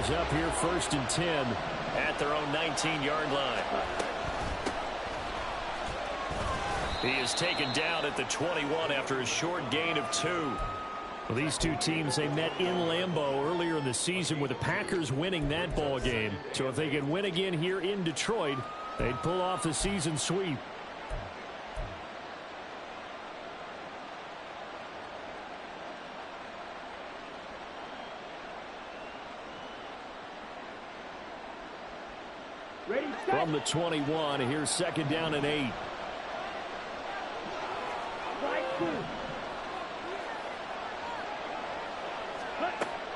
brings up here 1st and 10 at their own 19-yard line. He is taken down at the 21 after a short gain of 2. Well, these two teams, they met in Lambeau earlier in the season with the Packers winning that ball game. So if they can win again here in Detroit, they'd pull off the season sweep. From the 21, here's 2nd down and 8.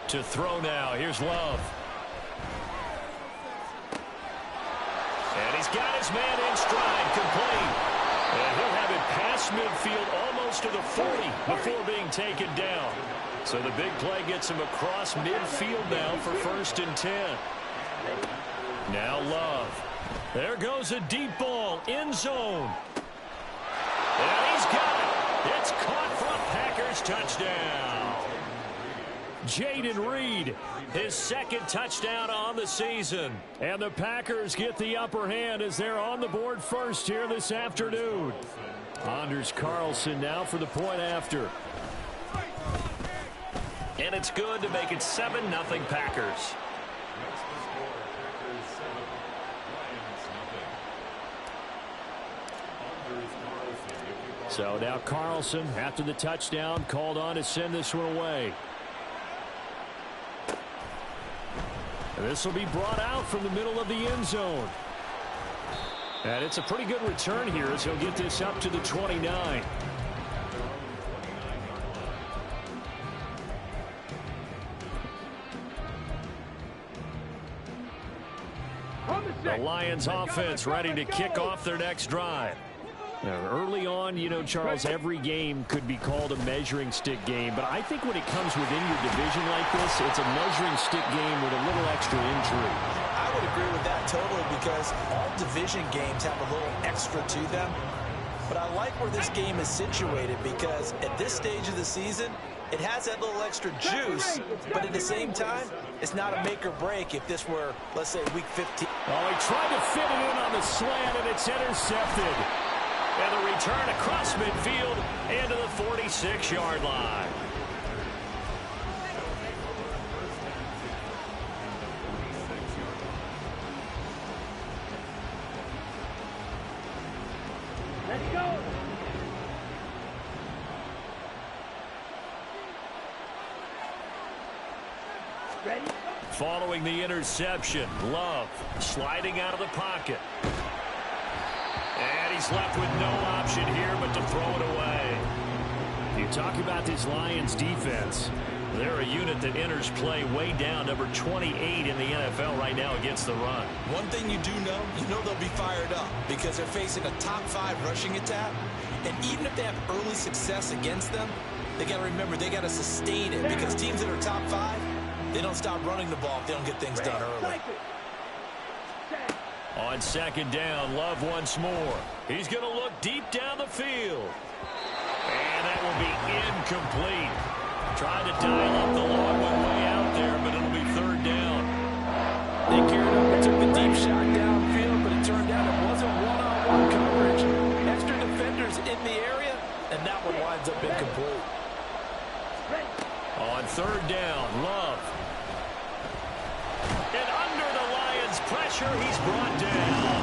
To throw now. Here's Love. And he's got his man in stride, complete. And he'll have it past midfield almost to the 40 before being taken down. So the big play gets him across midfield now for 1st and 10. Now Love. There goes a deep ball, end zone. And he's got it. It's caught for a Packers touchdown. Jayden Reed, his 2nd touchdown on the season. And the Packers get the upper hand as they're on the board first here this afternoon. Anders Carlson now for the point after. And it's good to make it 7-0 Packers. So now Carlson, after the touchdown, called on to send this one away. And this will be brought out from the middle of the end zone. And it's a pretty good return here as he'll get this up to the 29. The Lions offense ready to kick off their next drive. Now, early on, you know, Charles, every game could be called a measuring stick game. But I think when it comes within your division like this, it's a measuring stick game with a little extra intrigue. I would agree with that totally because all division games have a little extra to them. But I like where this game is situated because at this stage of the season, it has that little extra juice. But at the same time, it's not a make or break if this were, let's say, week 15. Oh, he tried to fit it in on the slant, and it's intercepted. And the return across midfield into the 46-yard line. Let's go. Ready? Following the interception, Love sliding out of the pocket. And he's left with no option here but to throw it away. You talk about this Lions defense. They're a unit that enters play way down, number 28 in the NFL right now against the run. One thing you do know, they'll be fired up because they're facing a top 5 rushing attack. And even if they have early success against them, they got to remember they got to sustain it because teams that are top 5, they don't stop running the ball if they don't get things done early. On 2nd down, Love once more. He's going to look deep down the field. And that will be incomplete. Tried to dial up the long one way out there, but it'll be 3rd down. They geared up and took the deep shot downfield, but it turned out it wasn't one-on-one coverage. Extra defenders in the area, and that one winds up incomplete. On 3rd down, Love. And under the Lions' pressure, he's brought down.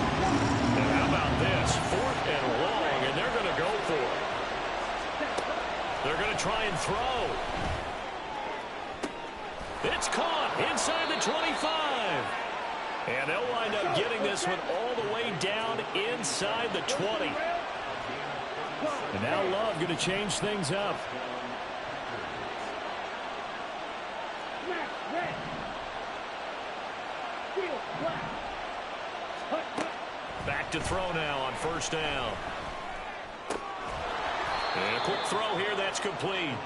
And how about this? 4th and long, and they're going to go for it. They're going to try and throw. It's caught inside the 25. And they'll wind up getting this one all the way down inside the 20. And now Love going to change things up. Back to throw now on 1st down. And a quick throw here, that's complete.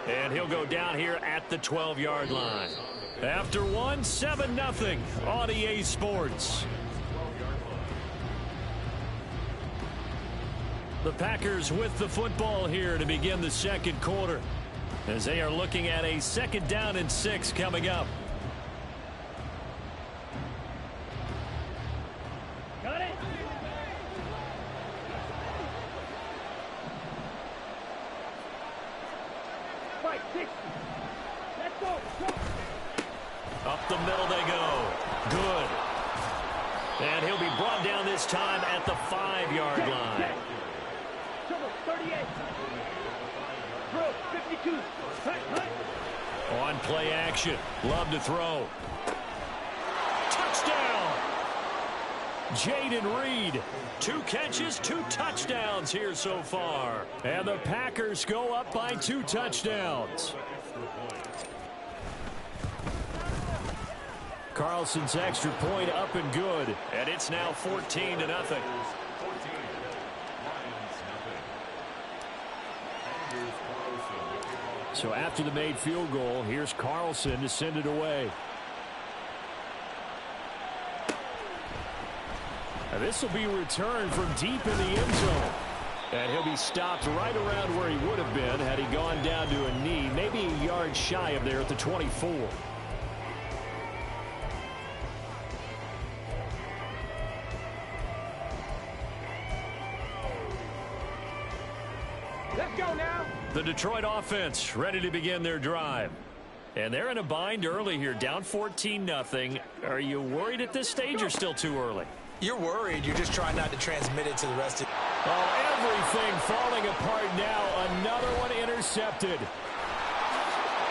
And he'll go down here at the 12-yard line. After one, 7-0 on EA Sports. The Packers with the football here to begin the 2nd quarter as they are looking at a 2nd down and 6 coming up. Up the middle they go. Good. And he'll be brought down this time at the 5-yard line. 38. Throw, 52. On play action. Love to throw. Touchdown! Jayden Reed. 2 catches, 2 touchdowns here so far. And the Packers go up by 2 touchdowns. Carlson's extra point up and good. And it's now 14-0. So after the made field goal, here's Carlson to send it away. And this will be returned from deep in the end zone. And he'll be stopped right around where he would have been had he gone down to a knee, maybe a yard shy of there at the 24. Let's go now. The Detroit offense ready to begin their drive. And they're in a bind early here, down 14-0. Are you worried at this stage or still too early? You're worried. You're just trying not to transmit it to the rest of you. Oh, everything falling apart now. Another one intercepted.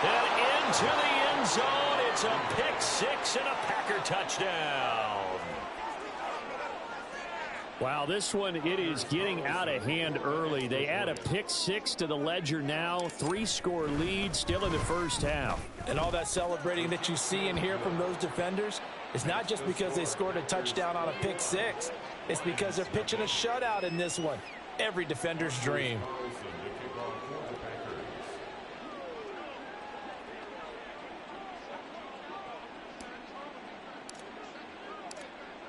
And into the end zone. It's a pick-6 and a Packer touchdown. Wow, this one, it is getting out of hand early. They add a pick-6 to the ledger now. 3-score lead still in the first half. And all that celebrating that you see and hear from those defenders is not just because they scored a touchdown on a pick-6. It's because they're pitching a shutout in this one. Every defender's dream.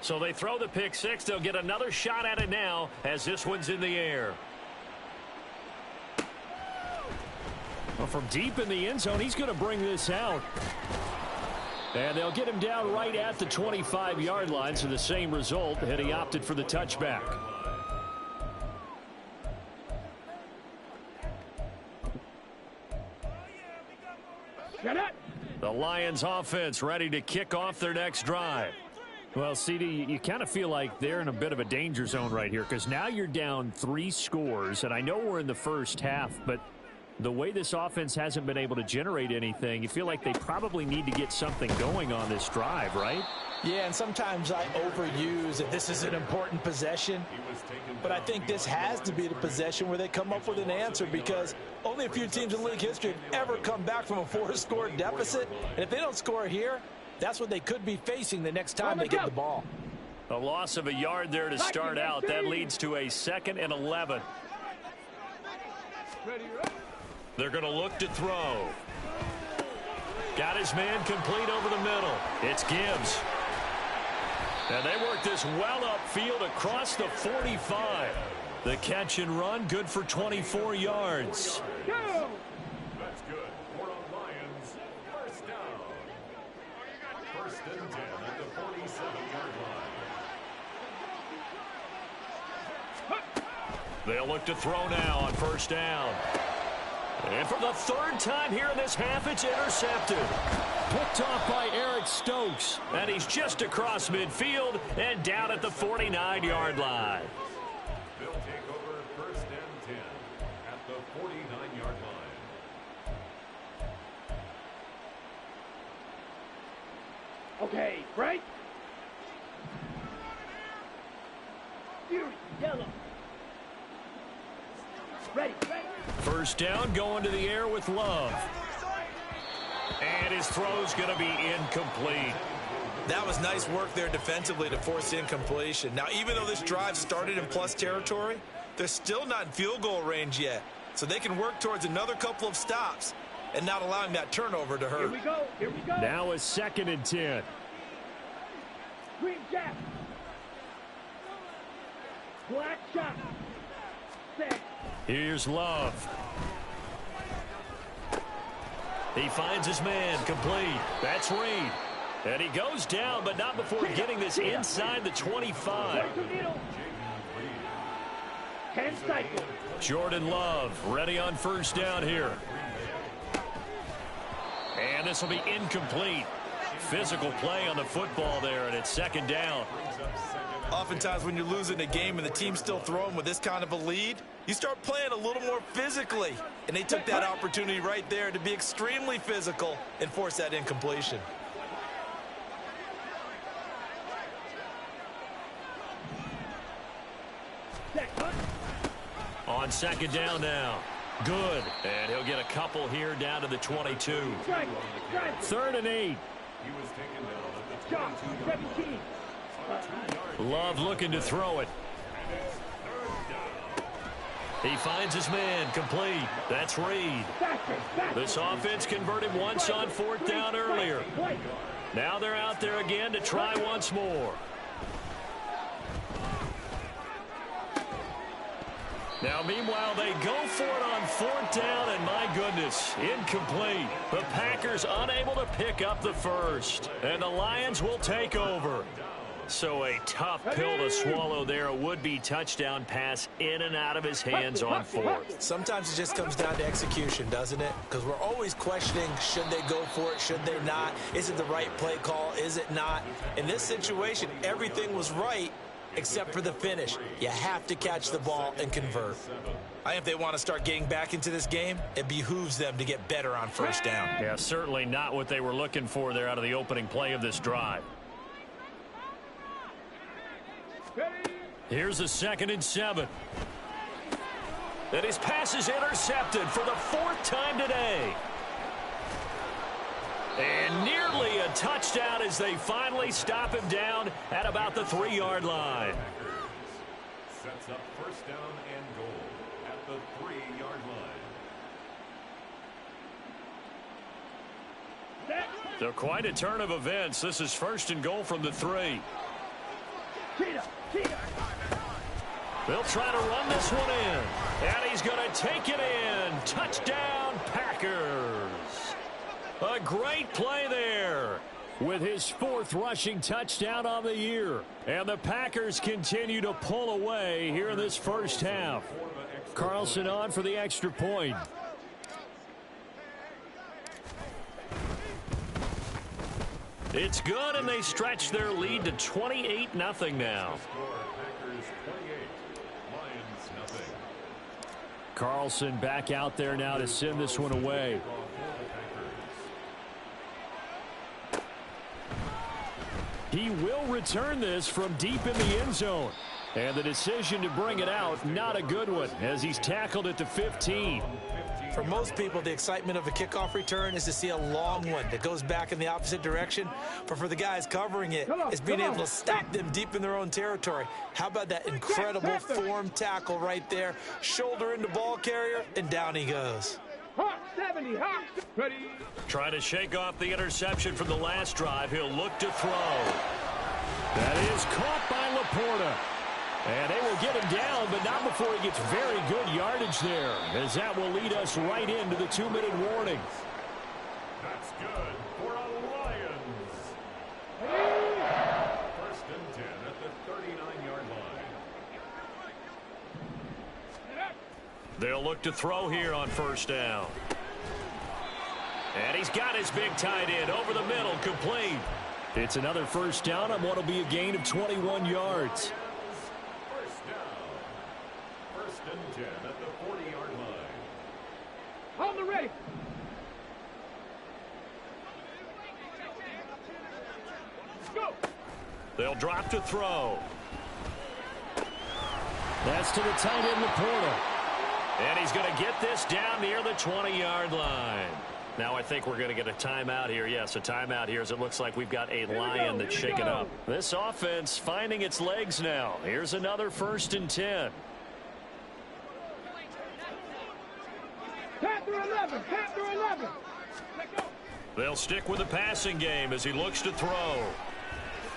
So they throw the pick-6. They'll get another shot at it now as this one's in the air. Well, from deep in the end zone, he's going to bring this out. And they'll get him down right at the 25-yard line, so the same result had he opted for the touchback. The Lions offense ready to kick off their next drive. Well, CD, you kind of feel like they're in a bit of a danger zone right here because now you're down 3 scores, and I know we're in the first half, but the way this offense hasn't been able to generate anything, you feel like they probably need to get something going on this drive, right? Yeah, and sometimes I overuse that this is an important possession, but I think this has to be the possession where they come up with an answer because only a few teams in league history have ever come back from a 4-score deficit, and if they don't score here, that's what they could be facing the next time they get the ball. A loss of a yard there to start out. That leads to a 2nd and 11. They're going to look to throw. Got his man complete over the middle. It's Gibbs. And they work this well upfield across the 45. The catch and run good for 24 yards. Go! That's good. For the Lions, first down. First and 10 at the 47-yard line. They'll look to throw now on first down. And for the 3rd time here in this half, it's intercepted. Picked off by Eric Stokes. And he's just across midfield and down at the 49-yard line. They'll take over first and 10 at the 49-yard line. Okay, right? Fury, yellow. Ready, ready. First down, going to the air with Love. And his throw's going to be incomplete. That was nice work there defensively to force incompletion. Now, even though this drive started in plus territory, they're still not in field goal range yet. So they can work towards another couple of stops and not allowing that turnover to hurt. Here we go, here we go. Now a 2nd and 10. Green Jack. Black shot. Set. Here's Love. He finds his man complete. That's Reed. And he goes down, but not before getting this inside the 25. 10 cycles. Jordan Love ready on first down here. And this will be incomplete. Physical play on the football there, and it's second down. Oftentimes when you're losing a game and the team's still throwing with this kind of a lead, you start playing a little more physically. And they took that opportunity right there to be extremely physical and force that incompletion. On second down now. Good. And he'll get a couple here down to the 22. 3rd and 8. Love looking to throw it. He finds his man, complete. That's Reed. This offense converted once on 4th down earlier. Now they're out there again to try once more. Now, meanwhile, they go for it on 4th down, and my goodness, incomplete. The Packers unable to pick up the first, and the Lions will take over. So a tough pill to swallow there. A would-be touchdown pass in and out of his hands on 4th. Sometimes it just comes down to execution, doesn't it? Because we're always questioning, should they go for it, should they not? Is it the right play call, is it not? In this situation, everything was right, except for the finish. You have to catch the ball and convert. I think if they want to start getting back into this game, it behooves them to get better on 1st down. Yeah, certainly not what they were looking for there out of the opening play of this drive. Here's a 2nd and 7. And his pass is intercepted for the 4th time today. And nearly a touchdown as they finally stop him down at about the 3-yard line. Sets up 1st down and goal at the 3-yard line. So quite a turn of events. This is 1st and goal from the 3. They'll try to run this one in. And he's going to take it in. Touchdown, Packers. A great play there with his 4th rushing touchdown on the year. And the Packers continue to pull away here in this first half. Carlson on for the extra point. It's good, and they stretch their lead to 28-0 now. Carlson back out there now to send this one away. He will return this from deep in the end zone. And the decision to bring it out, not a good one, as he's tackled at the 15. For most people, the excitement of a kickoff return is to see a long one that goes back in the opposite direction. But for the guys covering it, it's being able to stop them deep in their own territory. How about that incredible form tackle right there? Shoulder into ball carrier, and down he goes. Hot 70, hot. Ready. Trying to shake off the interception from the last drive. He'll look to throw. That is caught by Laporta. And they will get him down, but not before he gets very good yardage there, as that will lead us right into the 2-minute warning. That's good for the Lions. 1st and 10 at the 39-yard line. They'll look to throw here on 1st down. And he's got his big tight end over the middle, complete. It's another 1st down on what will be a gain of 21 yards. 1st and 10 at the 40-yard line. On the ready. Go. They'll drop to throw. That's to the tight end, Laporta. And he's going to get this down near the 20-yard line. Now I think we're going to get a timeout here. Yes, a timeout here as it looks like we've got a Lion that's shaken up. This offense finding its legs now. Here's another 1st and 10. Panther 11, Panther 11. They'll stick with the passing game as he looks to throw.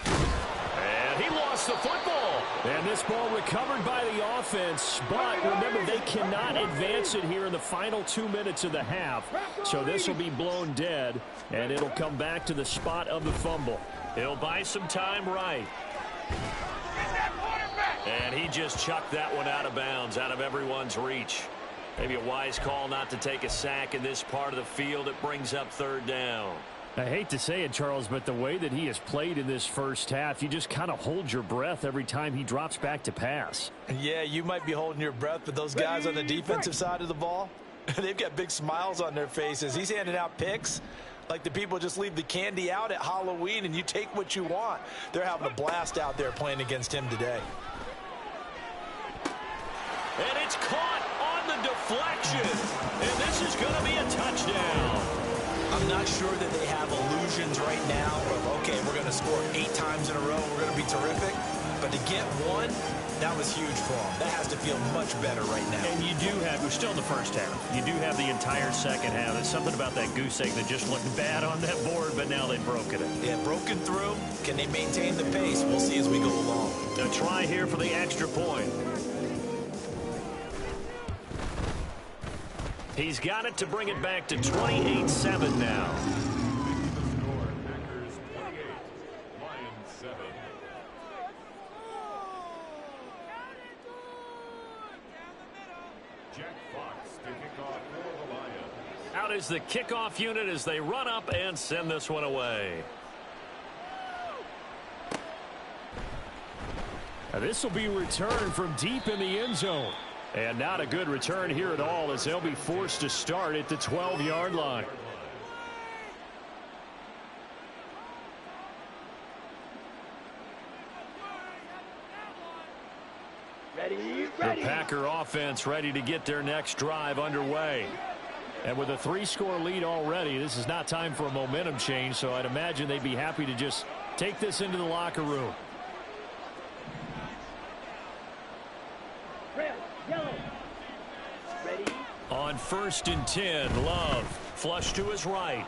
And he lost the football. And this ball recovered by the offense. But remember, they cannot advance it here in the final 2 minutes of the half. So this will be blown dead, and it'll come back to the spot of the fumble. He'll buy some time right. And he just chucked that one out of bounds, out of everyone's reach. Maybe a wise call not to take a sack in this part of the field. It brings up 3rd down. I hate to say it, Charles, but the way that he has played in this first half, you just kind of hold your breath every time he drops back to pass. Yeah, you might be holding your breath, but those guys on the defensive side of the ball, they've got big smiles on their faces. He's handing out picks like the people just leave the candy out at Halloween and you take what you want. They're having a blast out there playing against him today. And it's caught on the deflection. And this is going to be a touchdown. I'm not sure that they have illusions right now of, okay, we're going to score 8 times in a row, we're going to be terrific. But to get one, that was huge for them. That has to feel much better right now. And you do have, we're still in the first half. You do have the entire second half. There's something about that goose egg that just looked bad on that board, but now they've broken it. Yeah, broken through. Can they maintain the pace? We'll see as we go along. A try here for the extra point. He's got it to bring it back to 28-7 now. Packers 28, Lions 7. Jack Fox to kick off for the Lions. Out is the kickoff unit as they run up and send this one away. Now this will be returned from deep in the end zone. And not a good return here at all as they'll be forced to start at the 12-yard line. Ready. The Packer offense ready to get their next drive underway. And with a 3-score lead already, this is not time for a momentum change, so I'd imagine they'd be happy to just take this into the locker room. Red, yellow. Ready. On 1st and 10, Love flush to his right.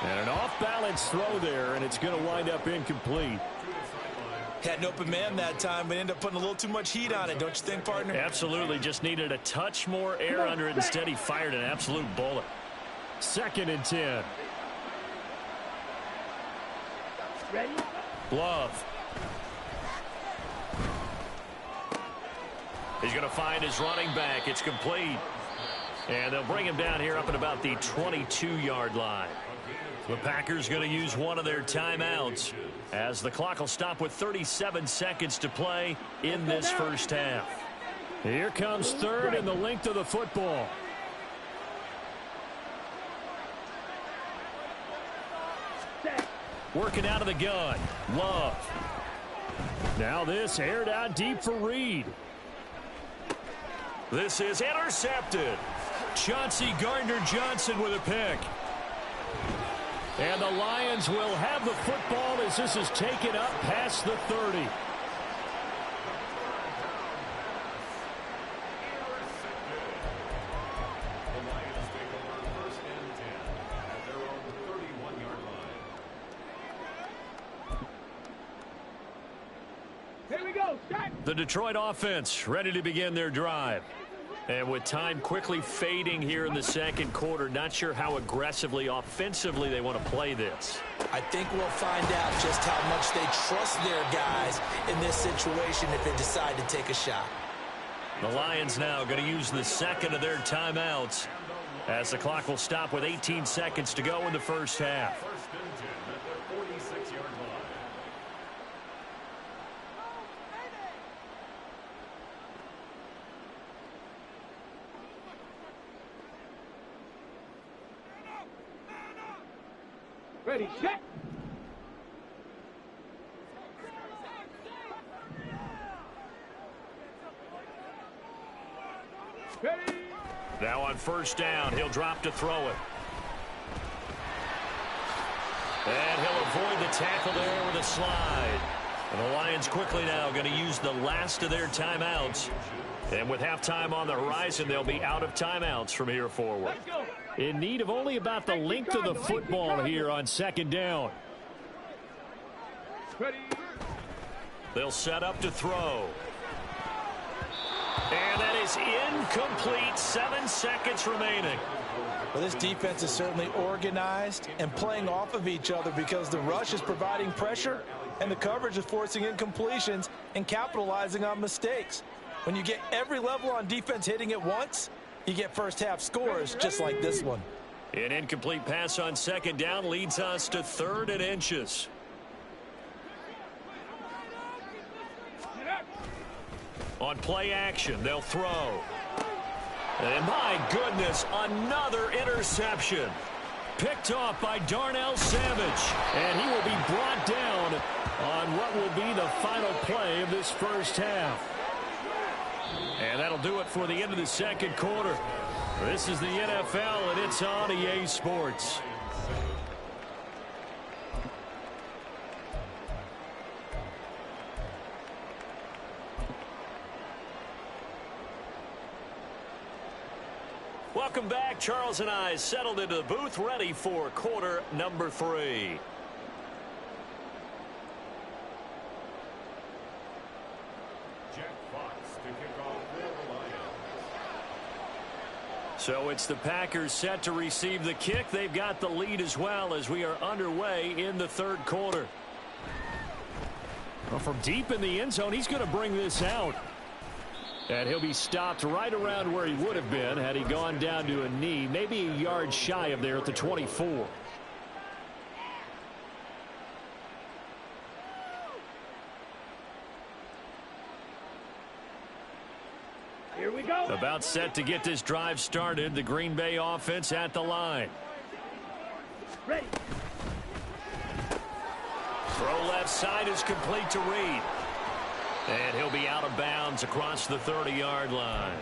And an off-balance throw there, and it's going to wind up incomplete. Had an open man that time, but ended up putting a little too much heat on it, don't you think, partner? Absolutely, just needed a touch more air under it. Instead, he fired an absolute bullet. 2nd and 10. Ready. Love. He's going to find his running back. It's complete. And they'll bring him down here up at about the 22-yard line. The Packers going to use one of their timeouts as the clock will stop with 37 seconds to play in this first half. Here comes 3rd and the length of the football. Working out of the gun. Love. Now this aired out deep for Reed. This is intercepted. Chauncey Gardner-Johnson with a pick. And the Lions will have the football as this is taken up past the 30. The Lions take over 1st and 10 at their own 31-yard line. Here we go. Start. The Detroit offense ready to begin their drive. And with time quickly fading here in the second quarter, not sure how aggressively, offensively they want to play this. I think we'll find out just how much they trust their guys in this situation if they decide to take a shot. The Lions now going to use the 2nd of their timeouts as the clock will stop with 18 seconds to go in the first half. 1st and 10 at their 46-yard line. Ready. Set. Ready. Now on 1st down, he'll drop to throw it. And he'll avoid the tackle there with a slide. And the Lions quickly now going to use the last of their timeouts. And with halftime on the horizon, they'll be out of timeouts from here forward. Let's go. In need of only about the length of the football here on 2nd down. Ready. They'll set up to throw. And that is incomplete. 7 seconds remaining. Well, this defense is certainly organized and playing off of each other because the rush is providing pressure and the coverage is forcing incompletions and capitalizing on mistakes. When you get every level on defense hitting at once, you get first half scores just like this one. An incomplete pass on second down leads us to 3rd and inches. On play action, they'll throw. And my goodness, another interception. Picked off by Darnell Savage. And he will be brought down on what will be the final play of this first half. And that'll do it for the end of the second quarter. This is the NFL, and it's on EA Sports. Welcome back. Charles and I settled into the booth, ready for quarter number 3. So it's the Packers set to receive the kick. They've got the lead as well as we are underway in the 3rd quarter. Well, from deep in the end zone, he's going to bring this out. And he'll be stopped right around where he would have been had he gone down to a knee, maybe a yard shy of there at the 24. Here we go. About set to get this drive started. The Green Bay offense at the line. Ready. Throw left side is complete to Reed. And he'll be out of bounds across the 30-yard line.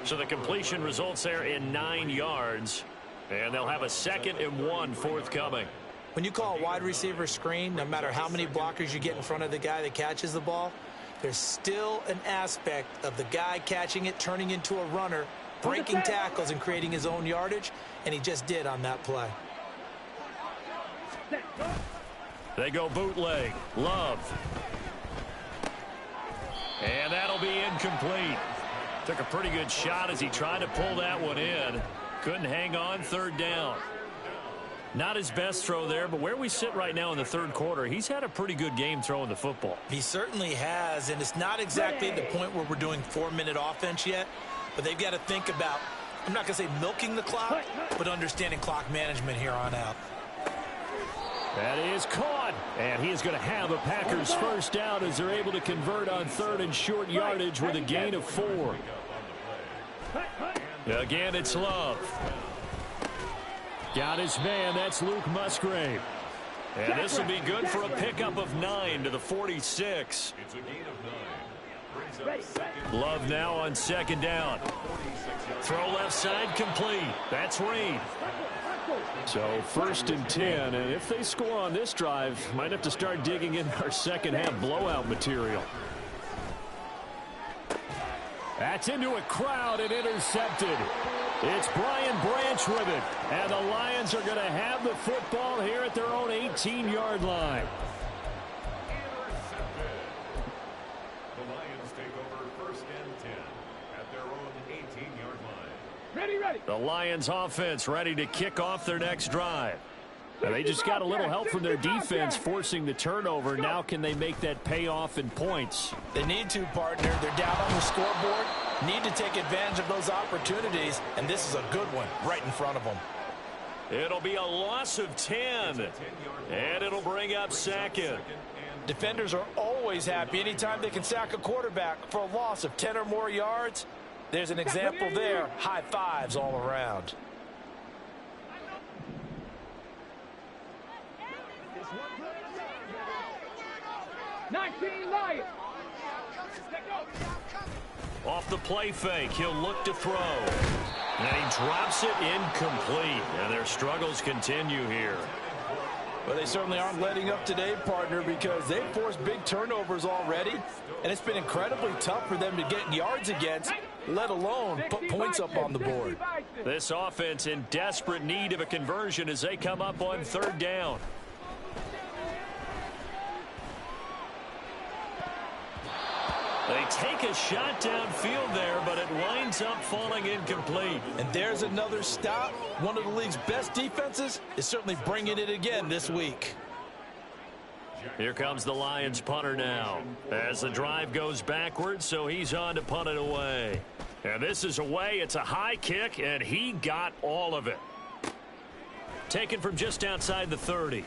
So the completion results there in 9 yards. And they'll have a 2nd and 1 forthcoming. When you call a wide receiver screen, no matter how many blockers you get in front of the guy that catches the ball, there's still an aspect of the guy catching it, turning into a runner, breaking tackles and creating his own yardage, and he just did on that play. They go bootleg. Love. And that'll be incomplete. Took a pretty good shot as he tried to pull that one in. Couldn't hang on. 3rd down. Not his best throw there, but where we sit right now in the 3rd quarter, he's had a pretty good game throwing the football. He certainly has, and it's not exactly the point where we're doing 4-minute offense yet, but they've got to think about, I'm not going to say milking the clock, but understanding clock management here on out. That is caught, and he is going to have a Packers first down as they're able to convert on 3rd and short yardage with a gain of 4. Again, it's Love. Got his man. That's Luke Musgrave. And this will be good for a pickup of 9 to the 46. It's a gain of 9. Brings up 2nd. Love now on 2nd down. Throw left side complete. That's Reed. So 1st and 10, and if they score on this drive, might have to start digging in our second half blowout material. That's into a crowd and intercepted. It's Brian Branch with it, and the Lions are going to have the football here at their own 18-yard line. The Lions take over 1st and 10 at their own 18-yard line. Ready, ready. The Lions offense ready to kick off their next drive. And they just got a little help from their defense forcing the turnover. Now can they make that pay off in points? They need to, partner. They're down on the scoreboard. Need to take advantage of those opportunities, and this is a good one right in front of them. It'll be a loss of 10, and it'll bring up 2nd. Defenders are always happy anytime they can sack a quarterback for a loss of 10 or more yards. There's an example there. High fives all around. Off the play fake, he'll look to throw. And he drops it incomplete. And their struggles continue here. Well, they certainly aren't letting up today, partner, because they've forced big turnovers already. And it's been incredibly tough for them to get yards against, let alone put points up on the board. This offense in desperate need of a conversion as they come up on 3rd down. They take a shot downfield there, but it winds up falling incomplete. And there's another stop. One of the league's best defenses is certainly bringing it again this week. Here comes the Lions punter now as the drive goes backwards, so he's on to punt it away. And this is away. It's a high kick, and he got all of it. taken from just outside the 30.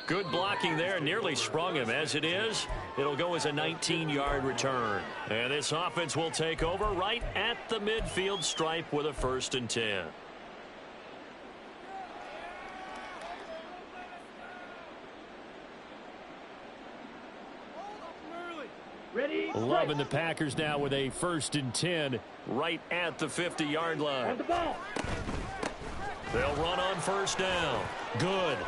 Good blocking there, nearly sprung him. As it is, it'll go as a 19-yard return. And this offense will take over right at the midfield stripe with a 1st and 10. Ready? Loving the Packers now with a 1st and 10 right at the 50-yard line. On the ball. They'll run on 1st down. Good.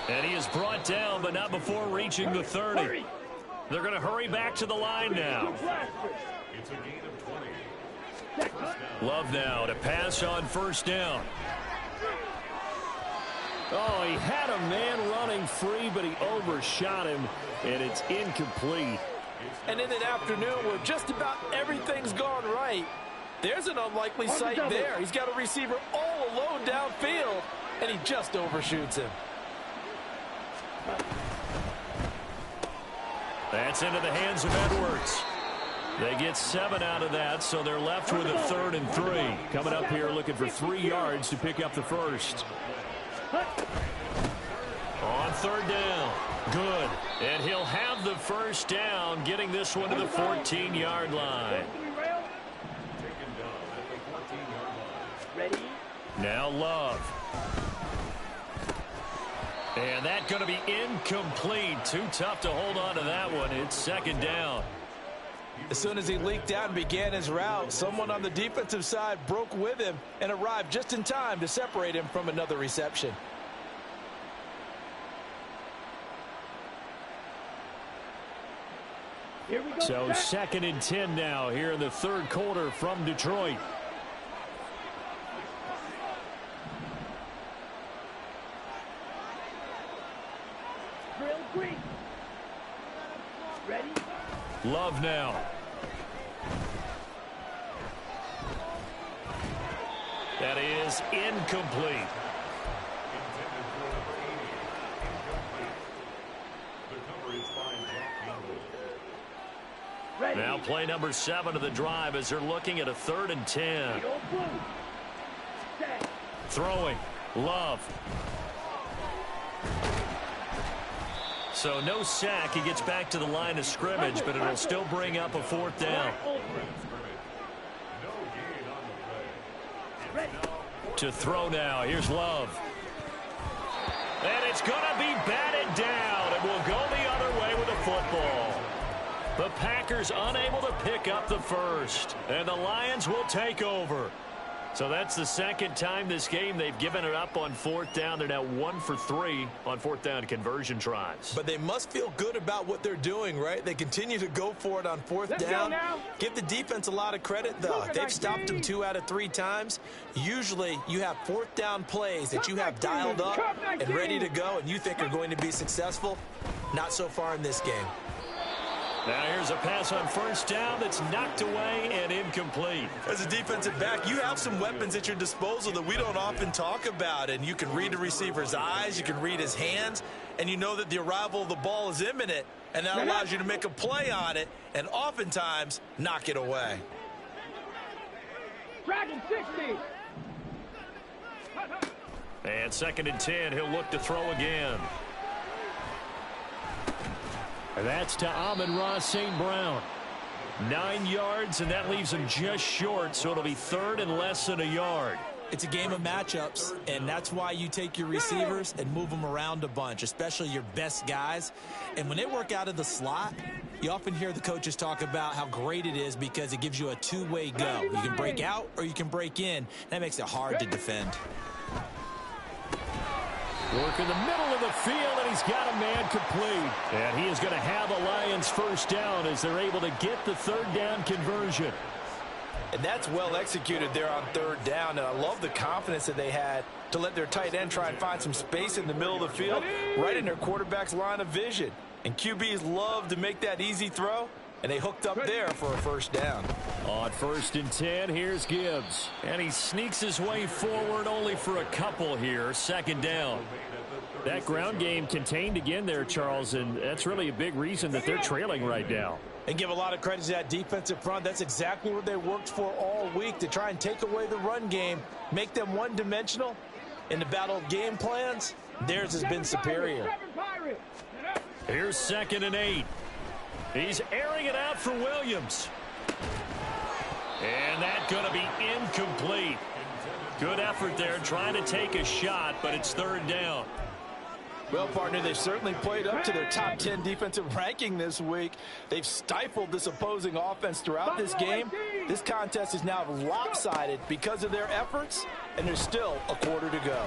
And he is brought down, but not before reaching the 30. Hurry. They're going to hurry back to the line now. It's a gain of 20. Love now to pass on 1st down. Oh, he had a man running free, but he overshot him, and it's incomplete. And in an afternoon where just about everything's gone right, there's an unlikely sight there. He's got a receiver all alone downfield, and he just overshoots him. That's into the hands of Edwards. They get 7 out of that, so they're left with a 3rd and 3. Coming up here looking for 3 yards to pick up the 1st. On 3rd down. Good. And he'll have the 1st down, getting this one to the 14-yard line. Taken down at the 14-yard line. Ready? Now Love. And that's going to be incomplete. Too tough to hold on to that one. It's 2nd down. As soon as he leaked out and began his route, someone on the defensive side broke with him and arrived just in time to separate him from another reception. Here we go. So 2nd and 10 now here in the 3rd quarter from Detroit. Drill green. Ready? Love now. That is incomplete. Intended for number 80. Incomplete. The coverage by Jack Campbell. Ready? Now play number 7 of the drive as they're looking at a 3rd and 10. Go blue. Set. Throwing. Love. So no sack. He gets back to the line of scrimmage, but it'll still bring up a 4th down. No gain on the play. Ready? To throw now. Here's Love. And it's going to be batted down. It will go the other way with the football. The Packers unable to pick up the 1st. And the Lions will take over. So that's the 2nd time this game they've given it up on 4th down. They're now 1 for 3 on 4th down conversion tries. But they must feel good about what they're doing, right? They continue to go for it on 4th Let's down. go now. Give the defense a lot of credit, though. They've stopped them 2 out of 3 times. Usually, you have 4th down plays that you have dialed up and ready to go, and you think are going to be successful. Not so far in this game. Now here's a pass on 1st down that's knocked away and incomplete. As a defensive back, you have some weapons at your disposal that we don't often talk about, and you can read the receiver's eyes, you can read his hands, and you know that the arrival of the ball is imminent, and that allows you to make a play on it and oftentimes knock it away. Dragon 60. And 2nd and 10, he'll look to throw again. That's to Amon-Ra St. Brown. 9 yards, and that leaves him just short, so it'll be 3rd and less than a yard. It's a game of matchups, and that's why you take your receivers and move them around a bunch, especially your best guys. And when they work out of the slot, you often hear the coaches talk about how great it is because it gives you a two-way go. You can break out or you can break in. That makes it hard to defend. Work in the middle of the field, and he's got a man complete. And he is going to have a Lions 1st down as they're able to get the 3rd down conversion. And that's well executed there on 3rd down. And I love the confidence that they had to let their tight end try and find some space in the middle of the field, right in their quarterback's line of vision. And QBs love to make that easy throw, and they hooked up there for a first down. On 1st and 10, here's Gibbs. And he sneaks his way forward only for a couple here. 2nd down. That ground game contained again there, Charles, and that's really a big reason that they're trailing right now. And give a lot of credit to that defensive front. That's exactly what they worked for all week, to try and take away the run game, make them one-dimensional. In the battle of game plans, theirs has been superior. Here's 2nd and 8. He's airing it out for Williams. And that's going to be incomplete. Good effort there trying to take a shot, but it's 3rd down. Well, partner, they've certainly played up to their top 10 defensive ranking this week. They've stifled this opposing offense throughout this game. This contest is now lopsided because of their efforts, and there's still a quarter to go.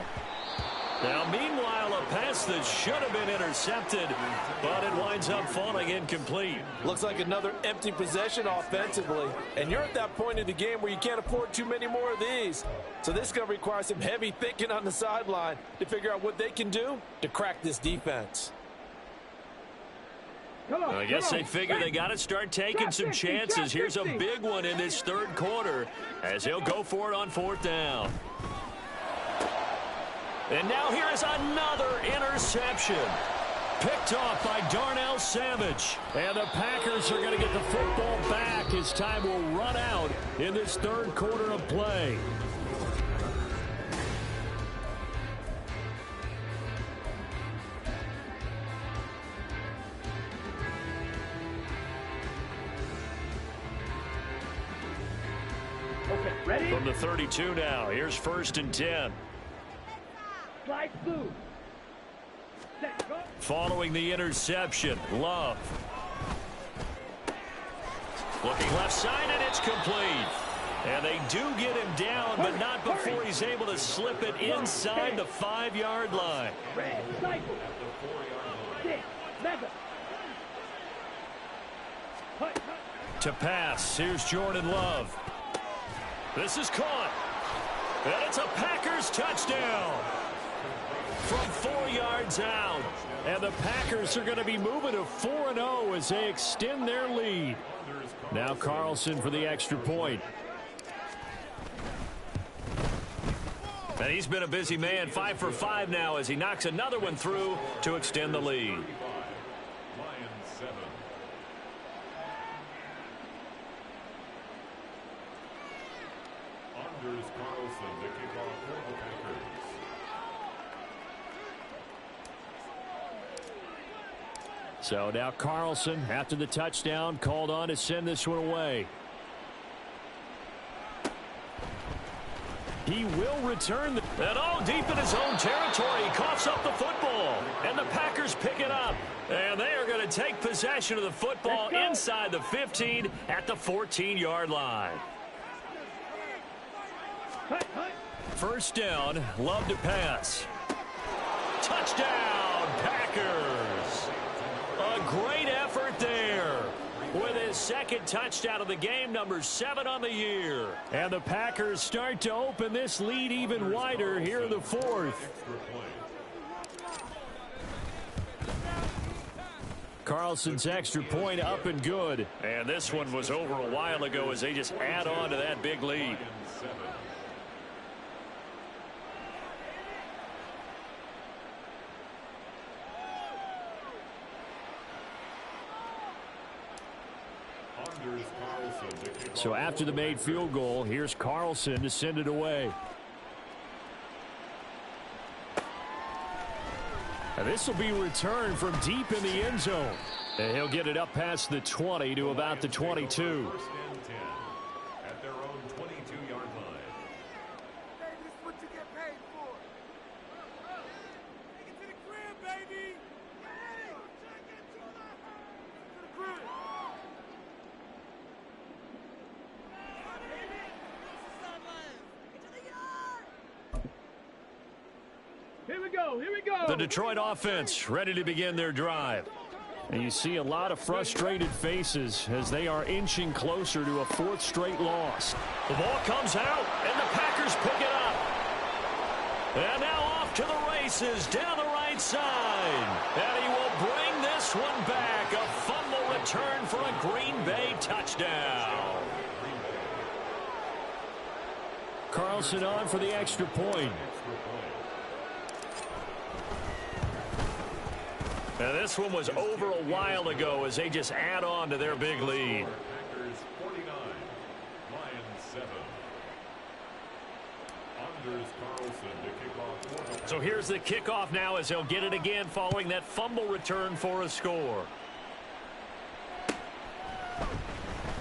Now, meanwhile, a pass that should have been intercepted, but it winds up falling incomplete. Looks like another empty possession offensively, and you're at that point in the game where you can't afford too many more of these. So this is going to require some heavy thinking on the sideline to figure out what they can do to crack this defense. I guess they figure they got to start taking some chances. Here's a big one in this 3rd quarter as he'll go for it on 4th down. And now here is another interception. Picked off by Darnell Savage. And the Packers are going to get the football back as time will run out in this 3rd quarter of play. Okay, ready? From the 32 now, here's 1st and 10. Slide through. Set, go. Following the interception, Love. Looking left side, and it's complete. And they do get him down, but not before he's able to slip it inside the 5-yard line. Red, cycle. 6, mega. Hut. To pass, here's Jordan Love. This is caught. And it's a Packers touchdown. From 4 yards out. And the Packers are going to be moving to 4-0 as they extend their lead. Now Carlson for the extra point. And he's been a busy man, 5 for 5 now as he knocks another one through to extend the lead. Lions 7. Anders Carlson to kick off for the Packers. So now Carlson, after the touchdown, called on to send this one away. He will return. And all deep in his own territory. He coughs up the football. And the Packers pick it up. And they are going to take possession of the football inside the 15 at the 14-yard line. First down, Love to pass. Touchdown, Packers. A great effort there with his 2nd touchdown of the game, number 7 on the year. And the Packers start to open this lead even wider here in the 4th. Carlson's extra point up and good. And this one was over a while ago as they just add on to that big lead. So after the made field goal, here's Carlson to send it away. And this will be returned from deep in the end zone. And he'll get it up past the 20 to about the 22. 1st and 10 at their own 22-yard line. Hey, this is what you get paid for. Take it to the crib, baby. Hey, take it to the crib. Here we go, here we go. The Detroit offense ready to begin their drive. And you see a lot of frustrated faces as they are inching closer to a 4th straight loss. The ball comes out, and the Packers pick it up. And now off to the races down the right side. And he will bring this one back. A fumble return for a Green Bay touchdown. Carlson on for the extra point. Now this one was over a while ago as they just add on to their big lead. Packers 49, Lions 7. Anders Carlson to kick off. So here's the kickoff now as they'll get it again following that fumble return for a score.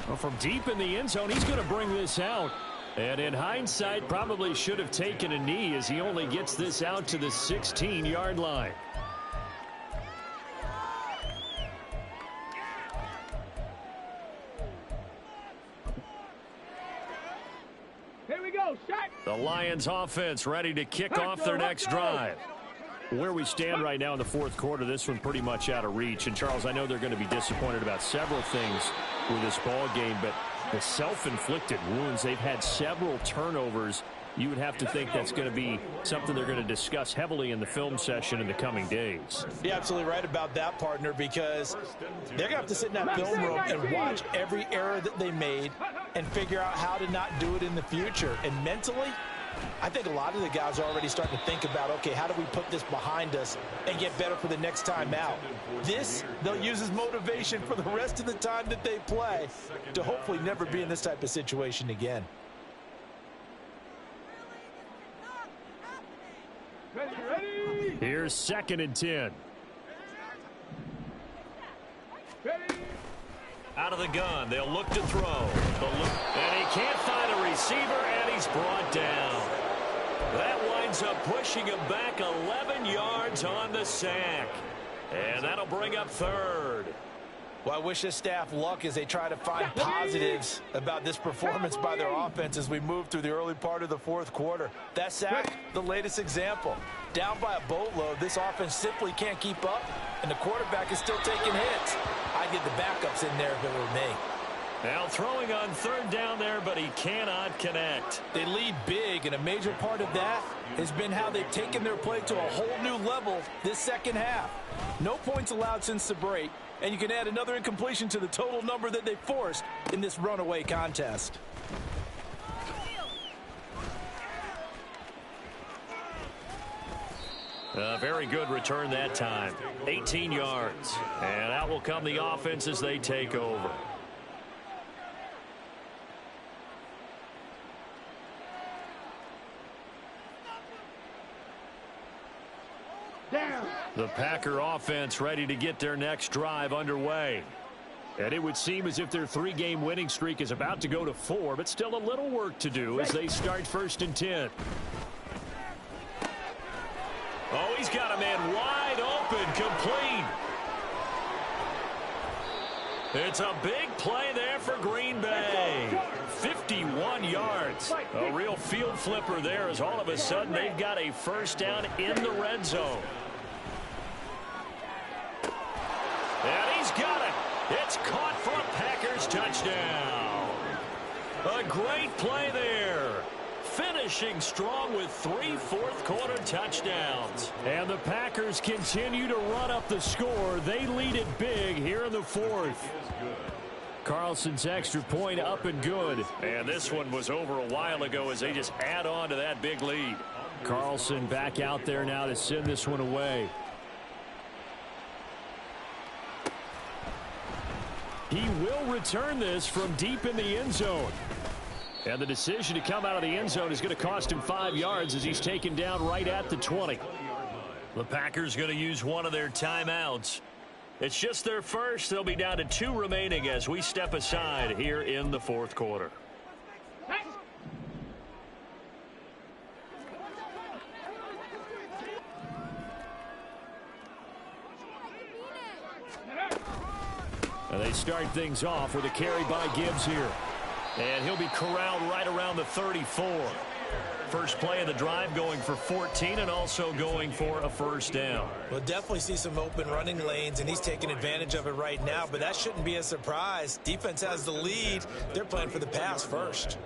Well, from deep in the end zone, he's going to bring this out. And in hindsight, probably should have taken a knee as he only gets this out to the 16-yard line. Here we go, shot. The Lions offense ready to kick off their next drive. Where we stand right now in the fourth quarter, this one pretty much out of reach. And, Charles, I know they're going to be disappointed about several things with this ball game, but the self-inflicted wounds, they've had several turnovers. You would have to think that's going to be something they're going to discuss heavily in the film session in the coming days. You're absolutely right about that, partner, because they're going to have to sit in that film room and watch every error that they made and figure out how to not do it in the future. And mentally, I think a lot of the guys are already starting to think about, okay, how do we put this behind us and get better for the next time out? This, they'll use as motivation for the rest of the time that they play to hopefully never be in this type of situation again. Ready. Here's 2nd and 10. Ready. Out of the gun, they'll look to throw. And he can't find a receiver, and he's brought down. That winds up pushing him back 11 yards on the sack. And that'll bring up 3rd. Well, I wish this staff luck as they try to find positives about this performance by their offense as we move through the early part of the fourth quarter. That sack, the latest example. Down by a boatload, this offense simply can't keep up, and the quarterback is still taking hits. I'd get the backups in there if it were me. Now throwing on 3rd down there, but he cannot connect. They lead big, and a major part of that has been how they've taken their play to a whole new level this second half. No points allowed since the break, and you can add another incompletion to the total number that they forced in this runaway contest. A very good return that time. 18 yards. And out will come the offense as they take over. Down. The Packer offense ready to get their next drive underway. And it would seem as if their 3-game winning streak is about to go to 4, but still a little work to do as they start 1st and 10. Oh, he's got a man wide open, complete. It's a big play there for Green Bay. 51 yards. A real field flipper there as all of a sudden they've got a 1st down in the red zone. And he's got it. It's caught for a Packers touchdown. A great play there. Finishing strong with 3 fourth-quarter touchdowns. And the Packers continue to run up the score. They lead it big here in the 4th. Carlson's extra point up and good. And this one was over a while ago as they just add on to that big lead. Carlson back out there now to send this one away. He will return this from deep in the end zone. And the decision to come out of the end zone is going to cost him 5 yards as he's taken down right at the 20. The Packers going to use one of their timeouts. It's just their first. They'll be down to 2 remaining as we step aside here in the fourth quarter. And they start things off with a carry by Gibbs here. And he'll be corralled right around the 34. First play of the drive going for 14 and also going for a 1st down. We'll definitely see some open running lanes, and he's taking advantage of it right now, but that shouldn't be a surprise. Defense has the lead. They're playing for the pass first.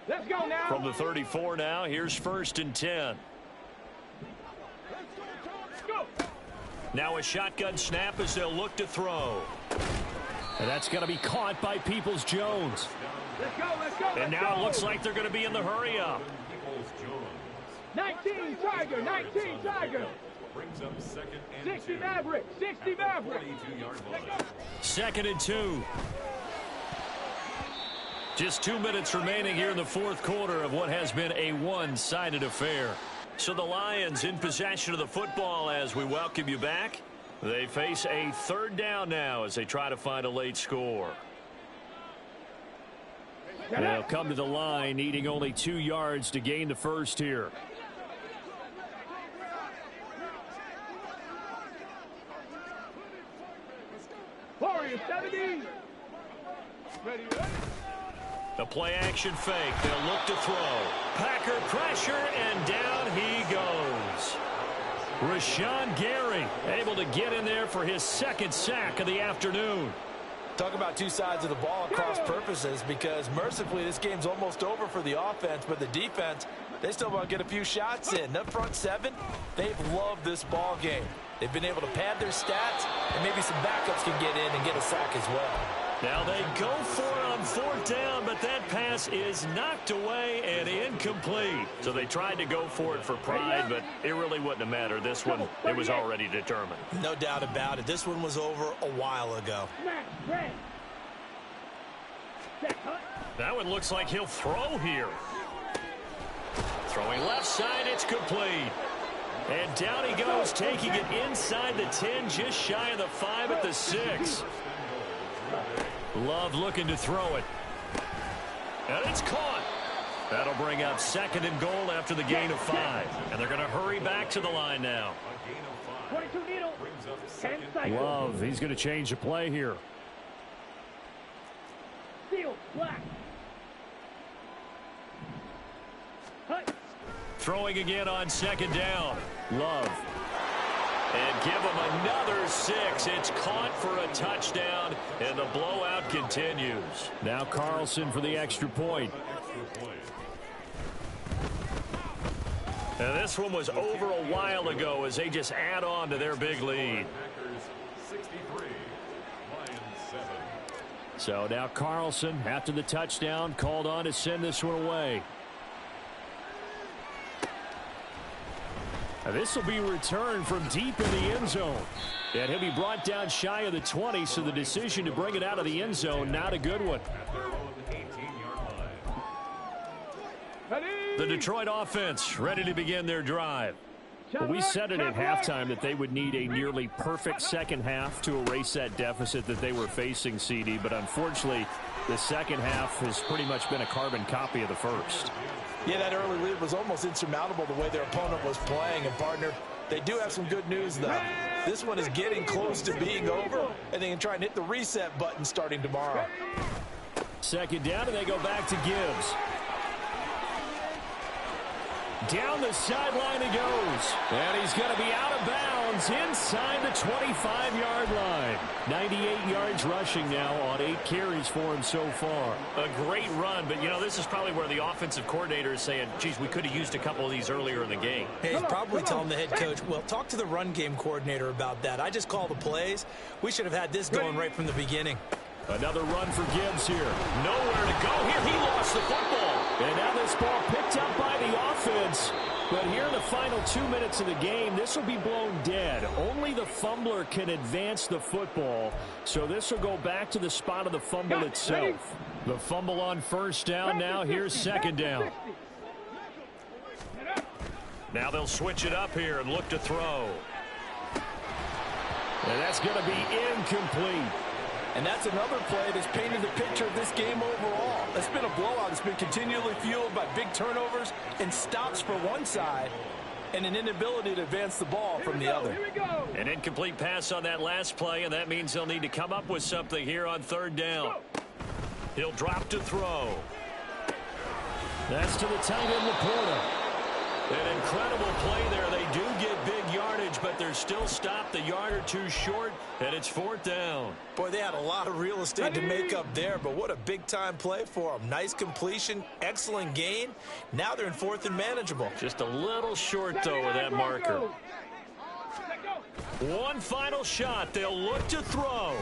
Let's go now. From the 34 now, here's 1st and 10. Go. Now a shotgun snap as they'll look to throw. And that's going to be caught by Peoples-Jones. Let's go, let's go, And let's now go. it looks like they're going to be in the hurry-up. 19 Tiger, 19 Tiger. Brings up 2nd and 60 2. Maverick, 60 Maverick. 42-yard line. 2nd and 2. Just 2 minutes remaining here in the 4th quarter of what has been a one-sided affair. So the Lions in possession of the football as we welcome you back. They face a 3rd down now as they try to find a late score. They'll come to the line needing only 2 yards to gain the first here. Warriors 70. Ready, ready. The play action fake. They'll look to throw. Packer pressure, and down he goes. Rashawn Gary able to get in there for his 2nd sack of the afternoon. Talk about two sides of the ball at cross purposes, because mercifully this game's almost over for the offense, but the defense, they still want to get a few shots in. The front 7, they've loved this ball game. They've been able to pad their stats, and maybe some backups can get in and get a sack as well. Now they go for it on 4th down, but that pass is knocked away and incomplete. So they tried to go for it for pride, but it really wouldn't have mattered. This one, it was already determined. No doubt about it. This one was over a while ago. Smash, red. Set, cut. That one looks like he'll throw here. Throwing left side, it's complete. And down he goes, taking it inside the 10, just shy of the 5 at the 6. Love looking to throw it. And it's caught. That'll bring up 2nd and goal after the gain of 5. And they're going to hurry back to the line now. 22 needle. 10 cycle. Love, he's going to change the play here. Steel, black. Cut. Throwing again on 2nd down. Love. And give him another 6. It's caught for a touchdown, and the blowout continues. Now Carlson for the extra point. And this one was over a while ago as they just add on to their big lead. Packers 63, Lions 7. So now Carlson, after the touchdown, called on to send this one away. This will be returned from deep in the end zone. And he'll be brought down shy of the 20, so the decision to bring it out of the end zone, not a good one. At their own 18-yard line. Ready. The Detroit offense ready to begin their drive. Well, we said it at halftime that they would need a nearly perfect second half to erase that deficit that they were facing, CD. But unfortunately, the second half has pretty much been a carbon copy of the first. Yeah, that early lead was almost insurmountable the way their opponent was playing. And, partner, they do have some good news, though. This one is getting close to being over, and they can try and hit the reset button starting tomorrow. 2nd down, and they go back to Gibbs. Down the sideline he goes. And he's going to be out of bounds inside the 25-yard line. 98 yards rushing now on 8 carries for him so far. A great run, but, you know, this is probably where the offensive coordinator is saying, geez, we could have used a couple of these earlier in the game. Hey, he's probably telling the head coach, well, talk to the run game coordinator about that. I just call the plays. We should have had this going right from the beginning. Another run for Gibbs here. Nowhere to go here. He lost the football. And now this ball picked up by the offense. But here in the final 2 minutes of the game, this will be blown dead. Only the fumbler can advance the football. So this will go back to the spot of the fumble itself. The fumble on 1st down. Now here's 2nd down. Now they'll switch it up here and look to throw. And that's going to be incomplete. And that's another play that's painted the picture of this game overall. It's been a blowout. It's been continually fueled by big turnovers and stops for one side and an inability to advance the ball from the other. Here we go. An incomplete pass on that last play, and that means they'll need to come up with something here on 3rd down. He'll drop to throw. That's to the tight end, Laporta. An incredible play there. They do get big yardage yardage, but they're still stopped a yard or two short, and it's 4th down. Boy, they had a lot of real estate to make up there, but what a big-time play for them. Nice completion, excellent gain. Now they're in 4th and manageable. Just a little short, though, with that marker. One final shot. They'll look to throw.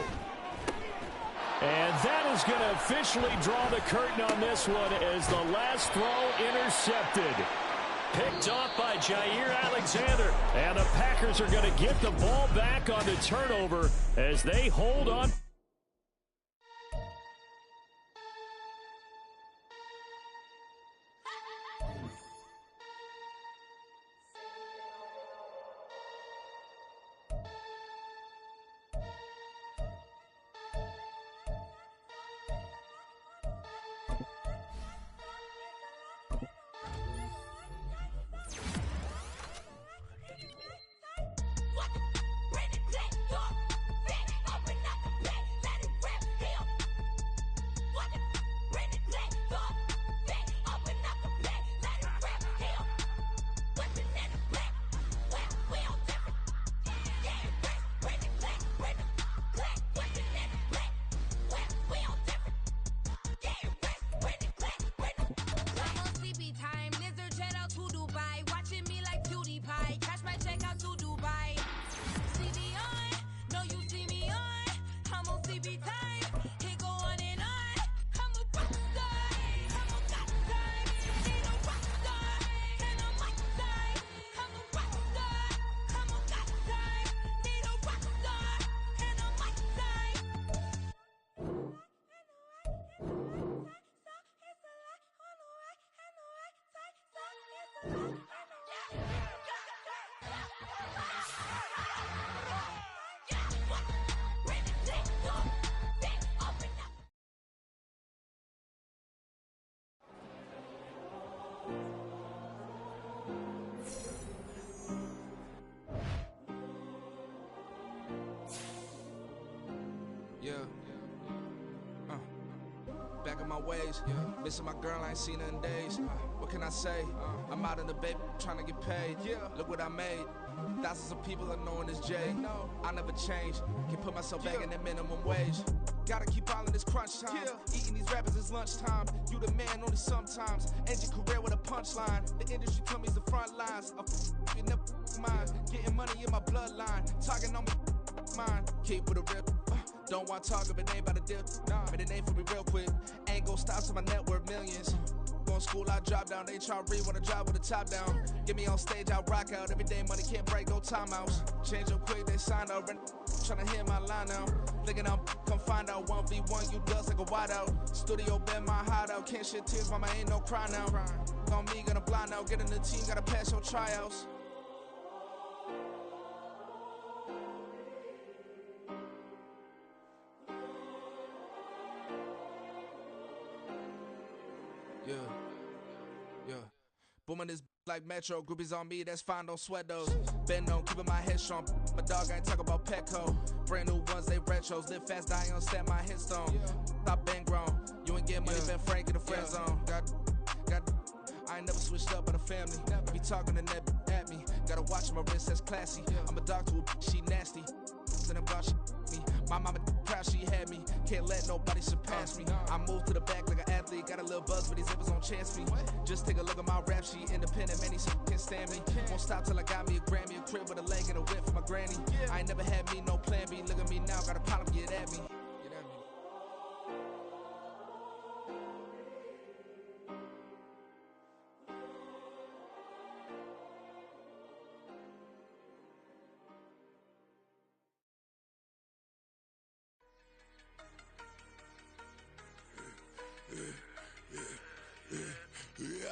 And that is going to officially draw the curtain on this one as the last throw intercepted. Picked off by Jair Alexander. And the Packers are going to get the ball back on the turnover as they hold on. Back in my ways, missing my girl, I ain't seen her in days. What can I say? I'm out in the baby, trying to get paid. Look what I made. Thousands of people are knowing this Jay. I never change. Can put myself back in that minimum wage. Gotta keep all in this crunch time. Eating these rappers is lunchtime. You the man only sometimes. End your career with a punchline. The industry tell me it's the front lines. You never mind. Getting money in my bloodline. Talking on me, mine. Keep with a real. Don't want to talk if it ain't about a deal. Made a name for me real quick. Ain't gon' stop till my net worth millions. Going school, I drop down. They try to read when I drive with the top down. Get me on stage, I rock out. Every day money can't break, no timeouts. Change up quick, they sign up. Tryna hear my line now. Thinking I'm come find out 1v1, you dust like a wideout. Studio been my hideout. Can't shed tears, mama ain't no cry now. On me, gonna blind out. Get in the team, gotta pass your tryouts. Booming this like Metro, groupies on me, that's fine, don't sweat those. Bend on, keeping my head strong. My dog ain't talking about Petco. Brand new ones, they retros. Live fast, die on set, my headstone. Stop been grown. You ain't get money, been frank in the friend zone. I ain't never switched up on the family. Be talking to that at me. Gotta watch my wrist, that's classy. I'm a dog to a she nasty. Then about she me. My mama proud she had me. Can't let nobody surpass me. I move to the back like an athlete. Got a little buzz, but these zippers don't chance me. Just take a look at my rap sheet. Independent, man, these can't stand me. Won't stop till I got me a Grammy, a crib with a leg and a whip for my granny. I ain't never had me no plan B. Look at me now, got a problem, get at me.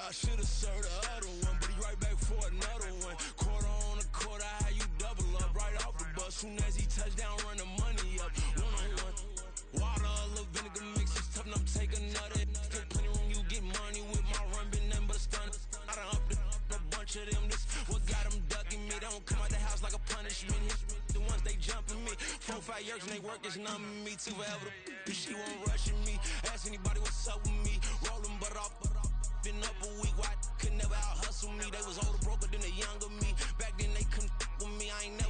I should've served the other one, but he right back for another one. Quarter on a quarter, how you double up right off the bus. Soon as he touch down, run the money up. One-on-one. Water, a little vinegar mix, it's tough enough to take another. Still plenty room, you get money with my run, been nothing but a stun. I done up a bunch of them, this what got them ducking me. They don't come out the house like a punishment. The ones they jumping me. 4-5 years and they work is numbing me. Too forever, she won't rushing me. Ask anybody what's up with me. Rolling butt off. Been up a week, why could never out hustle me? They was older, broker than the younger me. Back then they couldn't with me. I ain't never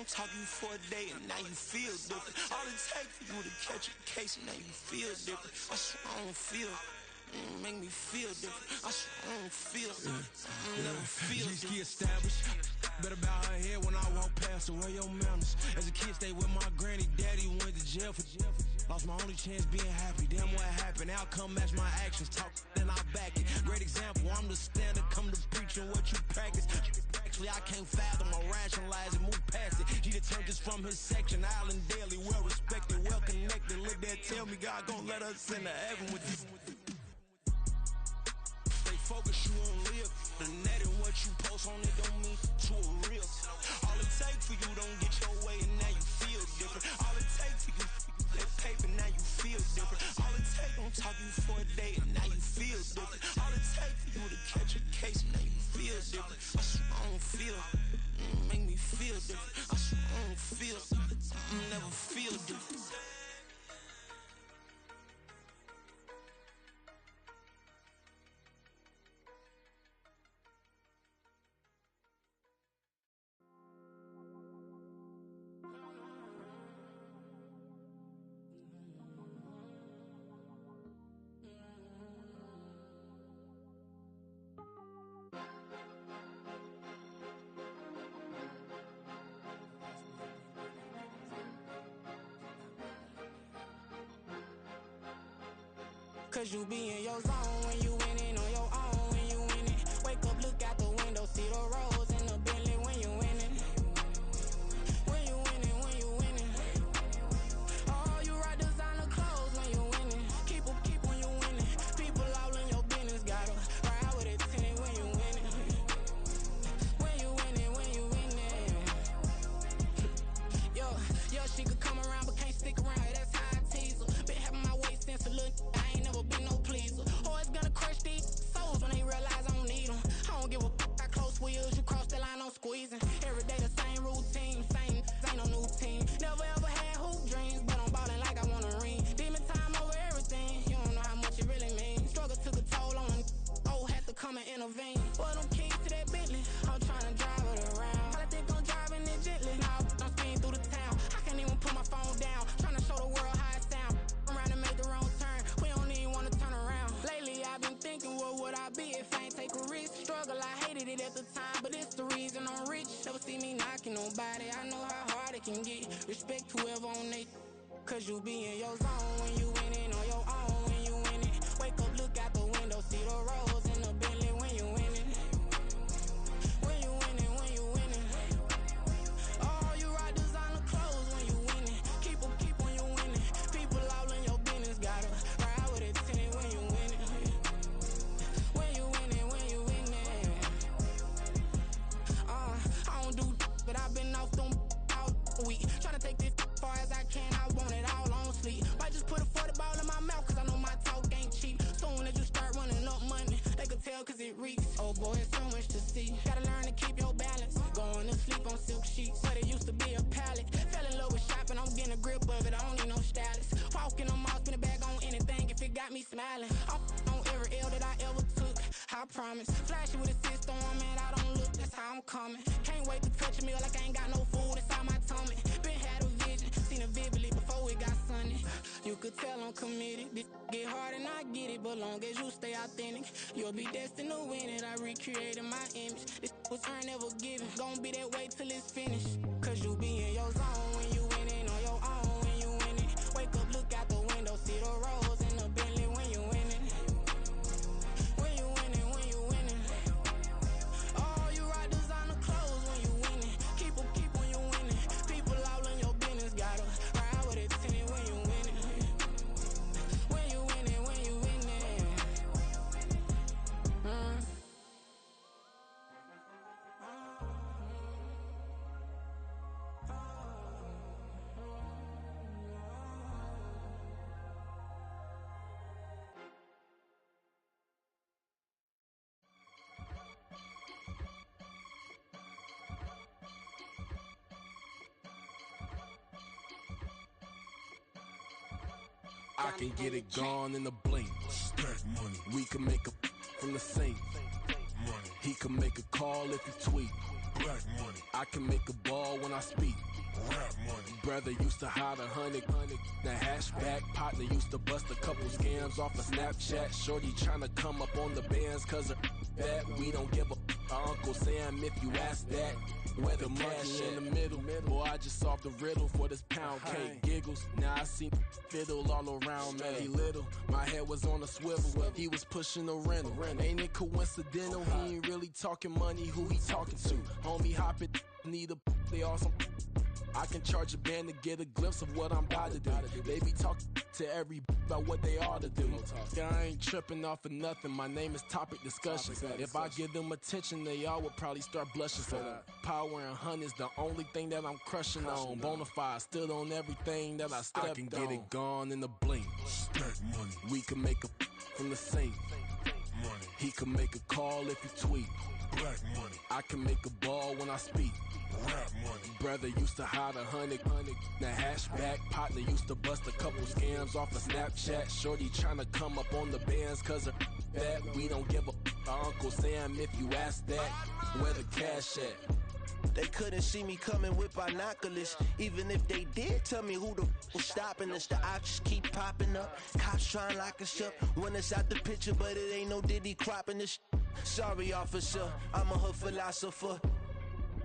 talk you for a day and now you feel different. All it takes for you to catch a case and now you feel different. I swear I don't feel. Make me feel different. I swear I don't feel. I never feel different. G-ski established. Better bow her head when I walk past her. Where your manners? As a kid, stayed with my granny. Daddy went to jail for jail. Lost my only chance being happy. Damn, what happened? Outcome match my actions. Talk, then I back it. Great example. I'm the standard. Come to preaching what you practice. Actually, I can't fathom or rationalize and move past it. G turned this from his section. Island Daily, well respected, well connected. Look there, tell me God gon' let us into heaven with you. Focus, you won't live. The net and what you post on it don't mean to a real. All it takes for you don't get your way and now you feel different. All it takes for you that paper, now you feel different. All it takes don't talk you for a day and now you feel different. All it takes for you to catch a case and now you feel different. I swear I don't feel. Make me feel different. I swear I don't feel. I never feel different. Cause you be in your zone when you winning on your own when you winning. Wake up, look out the window, see the rose in the Bentley when you winning. When you winning, when you winning. Oh, you ride designer clothes when you winning. Keep when you winning. People all in your business, gotta ride with it tinted when you winning. When you winning, when you winning. Yo, she could come around but can't stick around. That's how I tease her. Been having my way since a little. Been no pleaser. Always gonna crush these souls when they realize I don't need them. I don't give a f*** how close we is. You cross the line, I'm squeezing. Every day the same routine, same, ain't no new team. Never ever had hoop dreams, but I'm ballin' like I want a ring. Demon time over everything. You don't know how much it really means. Struggle took a toll on them. Oh, had to come and intervene. Boy, them keys to that Bentley. I'm tryna drive it around. I think I'm driving it gently. Now I'm speeding through the town. I can't even put my phone down. Tryna show the world how it sound. Around and make the wrong turn. We don't even wanna turn around. Lately I've been thinking, what would I be if I ain't take a risk? Struggle, I hated it at the time, but it's the reason I'm rich. Never see me knocking nobody. I know how hard it can get. Respect whoever on they. Cause you be in your zone when you winning on your own when you winning. Wake up, look out the window, see the rose in the Bentley when you winning. When you winning, when you winning. Oh, you ride designer clothes when you winning. Keep when you winning. People all in your business, gotta ride with it tinted when you winning. When you winning, when you winning. I don't do but I've been off them all week. Tryna take this far as I can, I want it all on sleep. Might just put a 40 ball in my mouth, cause I know my talk ain't cheap. Soon as you start running up money, they could tell cause it reeks. Oh boy, it's so much to see. Gotta learn to keep your balance. Going to sleep on silk sheets, but it used to be a pallet. Fell in love with shopping, I'm getting a grip of it, I don't need no stylist. Walking them off, spin a bag on anything if it got me smiling. I'm on every L that I ever took, I promise. Flashy with a system, man, I don't look, that's how I'm coming. Can't wait to touch a meal like I ain't got no food inside my tummy. Been had a vision, seen it vividly before it got sunny. You could tell I'm committed. This get hard and I get it, but long as you stay authentic, you'll be destined to win it. I recreated my image. This was earned, never given. Gonna be that way till it's finished. Cause you be in your zone when you winning on your own when you winning. Wake up, look out the window, see the rose in the Bentley when you winning. When you winning, when you winning. Oh, you ride designer clothes when you winning. Keep when you winning. People all in your business, gotta ride with it tinted when you winning. When you winning, when you winning. I can get it gone in a blink. Stack money. We can make a from the sink. Money. He can make a call if he tweet. Black money. I can make a ball when I speak. Rap money. Brother used to hide 100, the hatchback. Partner used to bust a couple scams off of Snapchat. Shorty tryna come up on the bands cause of that. We don't give a Uncle Sam if you ask that. Where the cash in the middle. Boy, I just solved the riddle for this pound cake. Giggles, now I see fiddle all around me. Little, my head was on a swivel. He was pushing the rental. Ain't it coincidental? He ain't really talking money. Who he talking to? Homie hopping, need a they awesome. I can charge a band to get a glimpse of what I'm about to do. They be talking to every about what they ought to do. Yeah, I ain't tripping off of nothing. My name is Topic Discussion. If I give them attention, they all would probably start blushing. So power and hunt is the only thing that I'm crushing on. Bonafide, stood on everything that I stepped on. I can get it gone in a blink. Stack money. We can make a from the sink. Money. He can make a call if you tweet. Black money. I can make a ball when I speak. Rap money. Brother used to hide 100, the hatchback. Partner used to bust a couple scams off of Snapchat. Shorty tryna come up on the bands cause of that. We don't give a Uncle Sam if you ask that. Where the cash at? They couldn't see me coming with binoculars. Even if they did, tell me who the was stopping us. The options keep popping up. Cops trying to lock us up. When it's out the picture, but it ain't no Diddy cropping this. Sorry, officer, I'm a hood philosopher.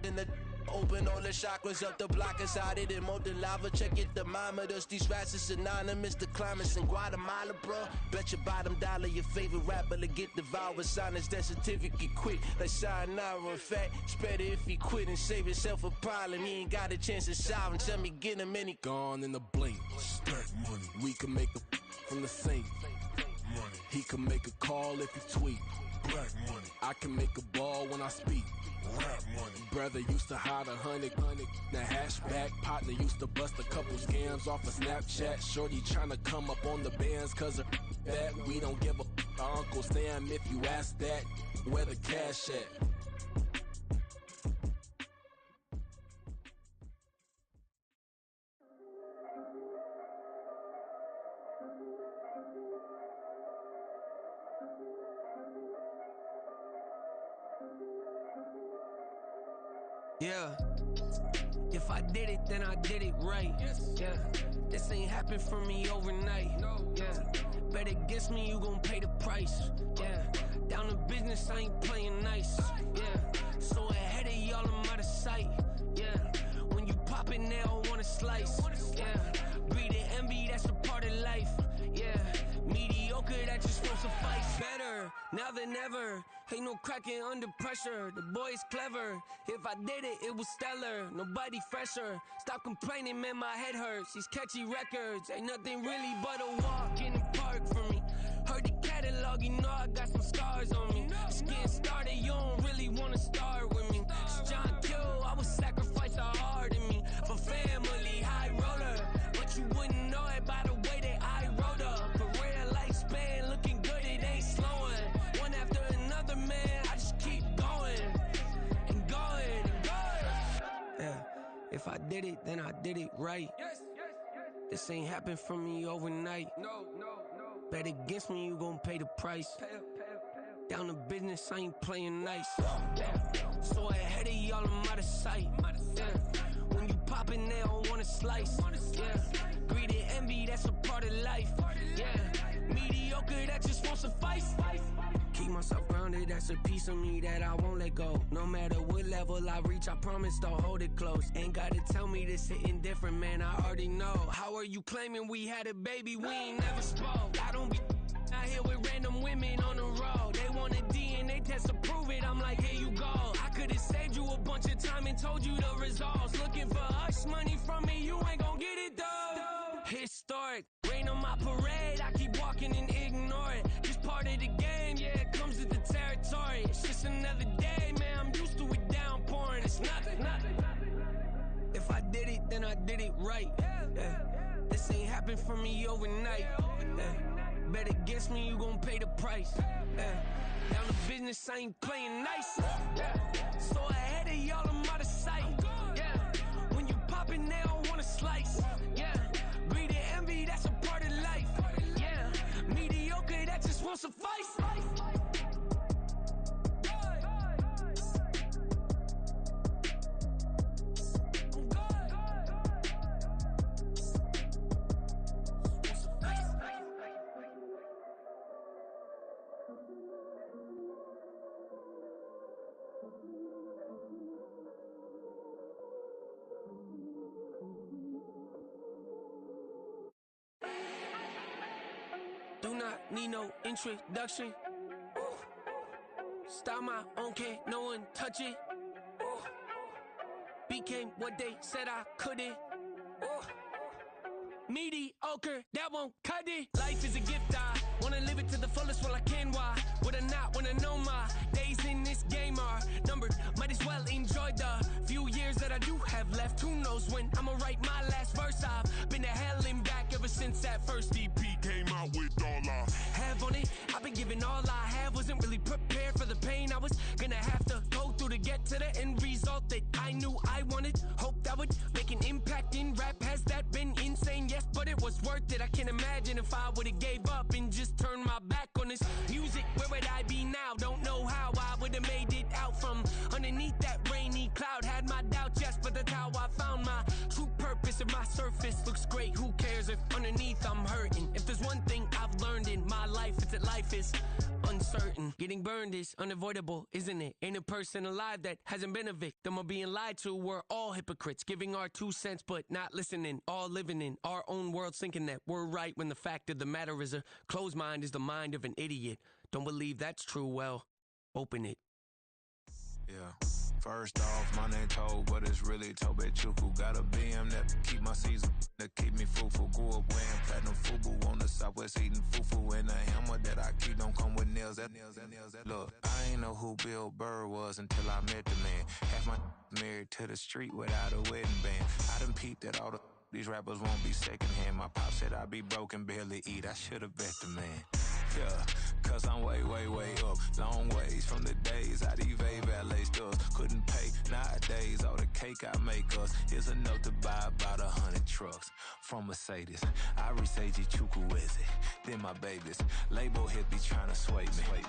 In the open all the chakras up the block inside it and molten lava. Check your thermometers. These rats is synonymous to climates in Guatemala, bruh. Bet your bottom dollar your favorite rapper to get devoured. Sign his death certificate quick. Like sayonara. In fact, it's better if he quit and save himself a problem. He ain't got a chance to solve him. Tell me get him any gone in the blink. Stack money. We can make a from the sink. Money. He can make a call if you tweet. Black money. I can make a ball when I speak. Rap money. Brother used to hide 100, the hatchback. Partner used to bust a couple scams off of Snapchat. Shorty tryna come up on the bands cause of that. We don't give a Uncle Sam if you ask that. Where the cash at? Yeah, if I did it, then I did it right. Yeah, this ain't happened for me overnight. Yeah, bet against me, you gon' pay the price. Yeah, down to business, I ain't playing nice. Yeah, so ahead of y'all, I'm out of sight. Yeah, when you pop it, they don't wanna slice. Yeah, greed and envy, that's a part of life. Yeah, mediocre, that just won't suffice. Better now than ever. Ain't no cracking under pressure. The boy's clever. If I did it, it was stellar. Nobody fresher. Stop complaining, man, my head hurts. These catchy records ain't nothing really but a walk in the park for me. Heard the catalog, you know I got some scars on me. Just getting started, you don't really wanna start with me. It's John Q, I would sacrifice a heart in me for family, high roller. But you wouldn't know it by the way that I wrote up. Career lifespan looking good, it ain't slowing. One after another, man, I just keep going and going and going. Yeah, if I did it, then I did it right. This ain't happened for me overnight. No. Bet against me, you gon' pay the price. Down to business, I ain't playing nice. Yeah. So ahead of y'all, I'm out of sight. Yeah. When you poppin', they don't wanna slice. Yeah. Greed and envy, that's a part of life. Yeah. Mediocre, that just won't suffice. Keep myself grounded, that's a piece of me that I won't let go. No matter what level I reach, I promise to hold it close. Ain't gotta tell me this hitting different, man, I already know. How are you claiming we had a baby, we ain't never spoke? I don't be out here with random women on the road. They want a DNA test to prove it, I'm like, here you go. I could've saved you a bunch of time and told you the results. Looking for hush money from me, you ain't gon' get it though. Historic, rain on my parade, I keep walking and ignore it. Just part of the game, yeah, it comes with the territory. It's just another day, man, I'm used to it downpouring. It's nothing. If I did it, then I did it right. Yeah. This ain't happened for me overnight. Yeah. Bet against me, you gon' pay the price. Yeah. Down to business, I ain't playing nice. Yeah. So ahead of y'all, I'm out of sight. Yeah. When you poppin', they don't wanna slice. Yeah. Greed and envy, that's a part of life. Yeah. Mediocre, that just won't suffice. Do not need no introduction. Style my own, can't no one touch it. Became what they said I couldn't. Mediocre, that won't cut it. Life is a gift, I wanna live it to the fullest while I can. Why would I not wanna know my days in this game are numbered? Might as well enjoy the few years that I do have left. Who knows when I'ma write my last verse? I've been to hell and back ever since that first EP came out with all I have on it. I've been giving all I have, wasn't really prepared for the pain I was gonna have to go through to get to the end result that I knew I wanted. Hoped I would make an impact in rap. Has that been insane? Yes, but it was worth it. I can't imagine if I would've gave up and just turned my back on this music. Where would I be now? Don't know how I would've made it out from underneath that rainy cloud. Had my doubts, yes, but that's how I found my true purpose. If my surface looks great, who cares if underneath I'm hurting? If there's one thing I've learned in my life, it's that life is uncertain. Getting burned is unavoidable, isn't it? Ain't a person alive that hasn't been a victim of being lied to. We're all hypocrites, giving our 2 cents but not listening. All living in our own world, thinking that we're right when the fact of the matter is a closed mind is the mind of an idiot. Don't believe that's true? Well, open it. Yeah. First off, my name Toad, but it's really Tobe Chuku. Got a BM that keep my season, that keep me fruitful. Grew up wearing platinum FUBU on the southwest, eating fufu. And a hammer that I keep don't come with nails. Look, I ain't know who Bill Burr was until I met the man. Half my married to the street without a wedding band. I done peeped at all these rappers won't be secondhand. My pop said I'd be broke and barely eat. I should've bet the man. Yeah, cause I'm way up. Long ways from the days I evade valet stores. Couldn't pay nowadays. All the cake I make us is enough to buy about 100 trucks from Mercedes. I resage Chukwueze, then my babies. Label hit be trying to sway me.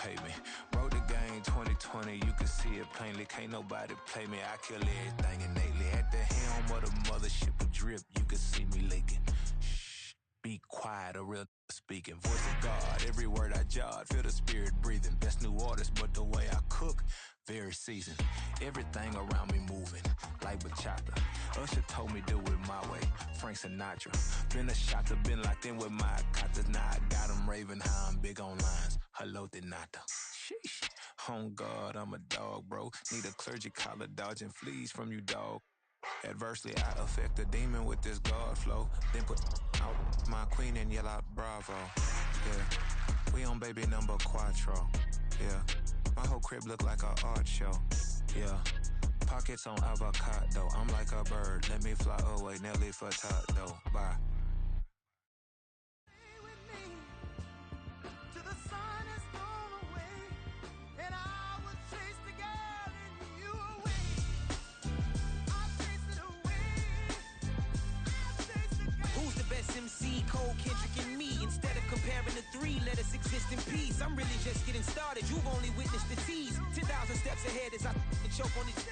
Pay me. Wrote the game 2020, you can see it plainly. Can't nobody play me. I kill everything innately. At the helm of the mothership of drip, you can see me leaking. Shh, be quiet, a real speaking. Voice of God, every word I jot, feel the spirit breathing. Best new artist, but the way I cook, very seasoned. Everything around me moving, like bachata. Usher told me do it my way, Frank Sinatra. Been a shotter, been locked in with my katas. Now I got them raving how I'm big on lines. Hello, Denata. Sheesh. On God, I'm a dog, bro. Need a clergy collar, dodging fleas from you, dog. Adversely, I affect a demon with this God flow. Then put out my queen and yell out bravo. Yeah, we on baby number quattro. Yeah, my whole crib look like a art show. Yeah, pockets on avocado. I'm like a bird, let me fly away. Nelly Furtado, bye. MC, Cole, Kendrick, and me. Instead of comparing the three, let us exist in peace. I'm really just getting started. You've only witnessed the tease. 10,000 steps ahead as I choke on these.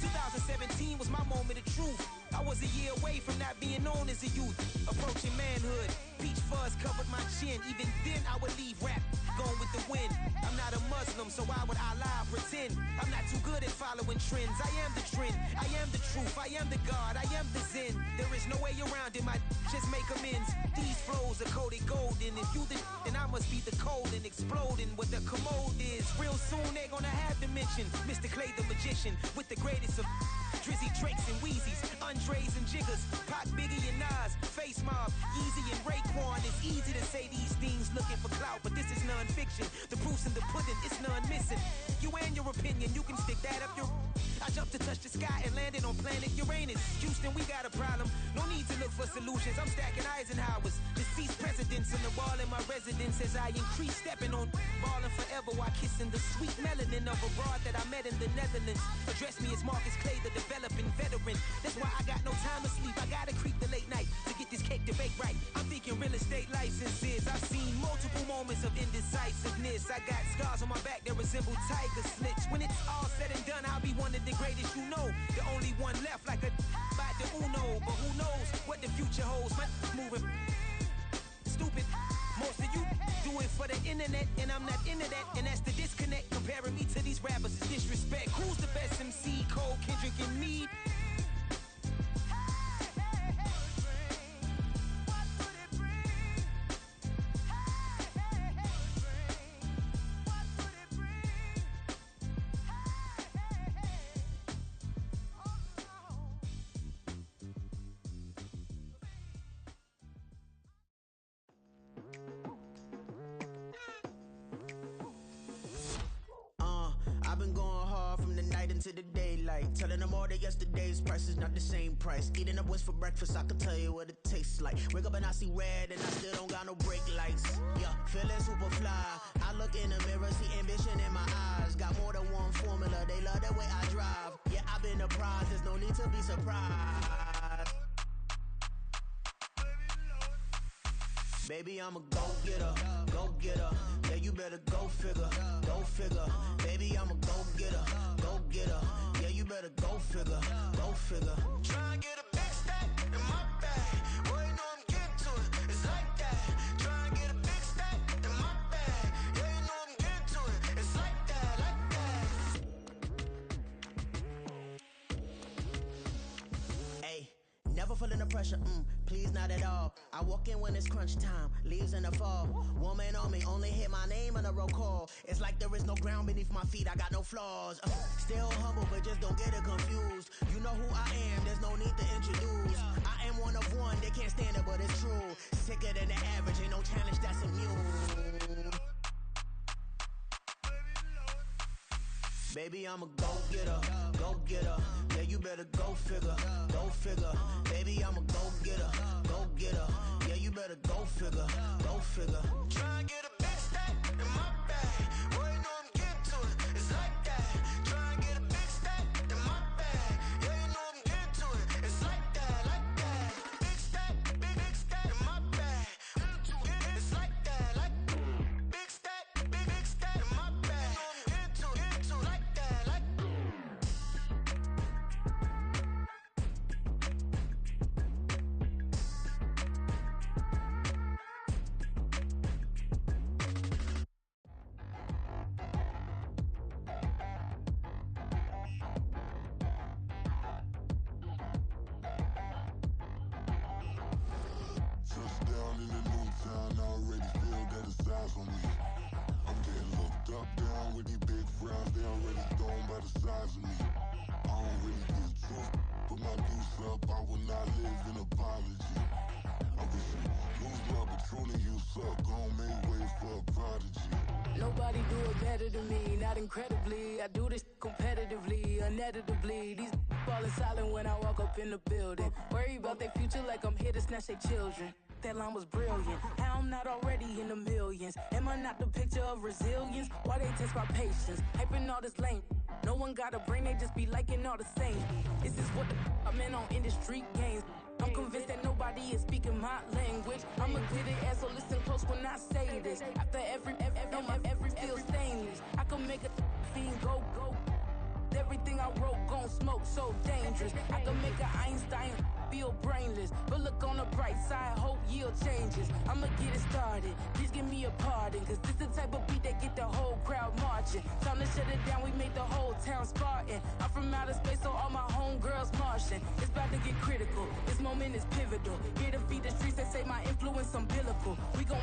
2017 was my moment of truth. I was a year away from not being known as a youth. Approaching manhood. Peach fuzz covered my chin. Even then I would leave rap going with the wind. I'm not a Muslim, so why would I lie or pretend? I'm not too good at following trends. I am the trend. I am the truth. I am the God. I am the Zen. There is no way around it. My just make amends. These flows are coated golden. If you then I must be the cold and exploding what the commode is. Real soon they're gonna have to mention Mr. Clay the Magician with the greatest of Drizzy, Drakes, and Wheezies, Andres and Jiggers, Pac, Biggie, and Nas, Face Mob, Easy and Raekwon. It's easy to say these things looking for clout, but this is non-fiction. The proof's in the pudding, it's none missing. You and your opinion, you can stick that up your... I jumped to touch the sky and landed on planet Uranus. Houston, we got a problem. No need to look for solutions. I'm stacking Eisenhowers. Deceased presidents in the wall in my residence as I increase stepping on ballin' forever while kissing the sweet melanin of a broad that I met in the Netherlands. Address me as Marcus Clay, the developing veteran. That's why I got no time to sleep. I gotta creep the late night to get this cake to bake right. I'm thinking real estate licenses. I've seen multiple moments of indecisiveness. I got scars on my back that resemble tiger slits. When it's all said and done, I'll be one of the greatest you know. The only one left like a by the Uno. But who knows what the future holds? My moving stupid. Most of you do it for the internet, and I'm not into that. And that's the disconnect. Comparing me to these rappers is disrespect. Who's the best MC? Cole, Kendrick, and me? into the daylight. Telling them all that yesterday's price is not the same price. Eating up West for breakfast, I can tell you what it tastes like. Wake up and I see red and I still don't got no brake lights. Yeah, feeling super fly. I look in the mirror, see ambition in my eyes. Got more than one formula, they love the way I drive. Yeah, I've been a prize, there's no need to be surprised. Baby, I'm a go-getter, go-getter. Yeah, you better go figure, go figure. Baby, I'm a go-getter, go-getter. Yeah, you better go figure, go figure. Try and get a big stack in my bag. Boy, you know I'm getting to it, it's like that. Try and get a big stack in my bag. Yeah, you know I'm getting to it, it's like that, like that. Hey, never feeling the pressure, please not at all. I walk in when it's crunch time, leaves in the fall. Woman on me, only hit my name on a roll call. It's like there is no ground beneath my feet, I got no flaws. Still humble, but just don't get it confused. You know who I am, there's no need to introduce. I am one of one, they can't stand it, but it's true. Sicker than the average, ain't no challenge that's immune. Baby, I'm a go-getter, go-getter. Yeah, you better go figure, go figure. Baby, I'm a go-getter, go-getter. Yeah, you better go figure, go figure. Try and get a big stack in my bag. Boy, you know I'm getting to it, it's like that. Try and get a big stack in my bag. Yeah, you know I'm getting to it, it's like that, like that. Big stack in my bag. It's like that, like big stack in my bag. You know I'm getting to it, like that, like. Touchdown in the new town, I already feel that it's eyes on me. I'm getting looked up, down with these big frowns, they already thrown by the size of me. I don't really give two, put my deuce up, I will not live in apology. I wish you lose love, but truly you suck, gon' make way for a prodigy. Nobody do it better than me, not incredibly. I do this competitively, uneditably. These falling silent when I walk up in the building. Worry about their future like I'm here to snatch their children. That line was brilliant. How I'm not already in the millions? Am I not the picture of resilience? Why they test my patience? Hyping all this lame. No one got a brain, they just be liking all the same. This is what the I'm in on industry games. I'm convinced that nobody is speaking my language. I'm a glittered ass, so listen close when I say this. After every feel stainless. I can make a fiend go. Everything I wrote gon' smoke, so dangerous. I can make an Einstein feel brainless. But look on the bright side, hope yield changes. I'ma get it started, please give me a pardon. Cause this the type of beat that get the whole crowd marching. Time to shut it down, we make the whole town Spartan. I'm from outer space, so all my homegirls Martian. It's about to get critical, this moment is pivotal. Here to feed the streets that say my influence umbilical. We gon'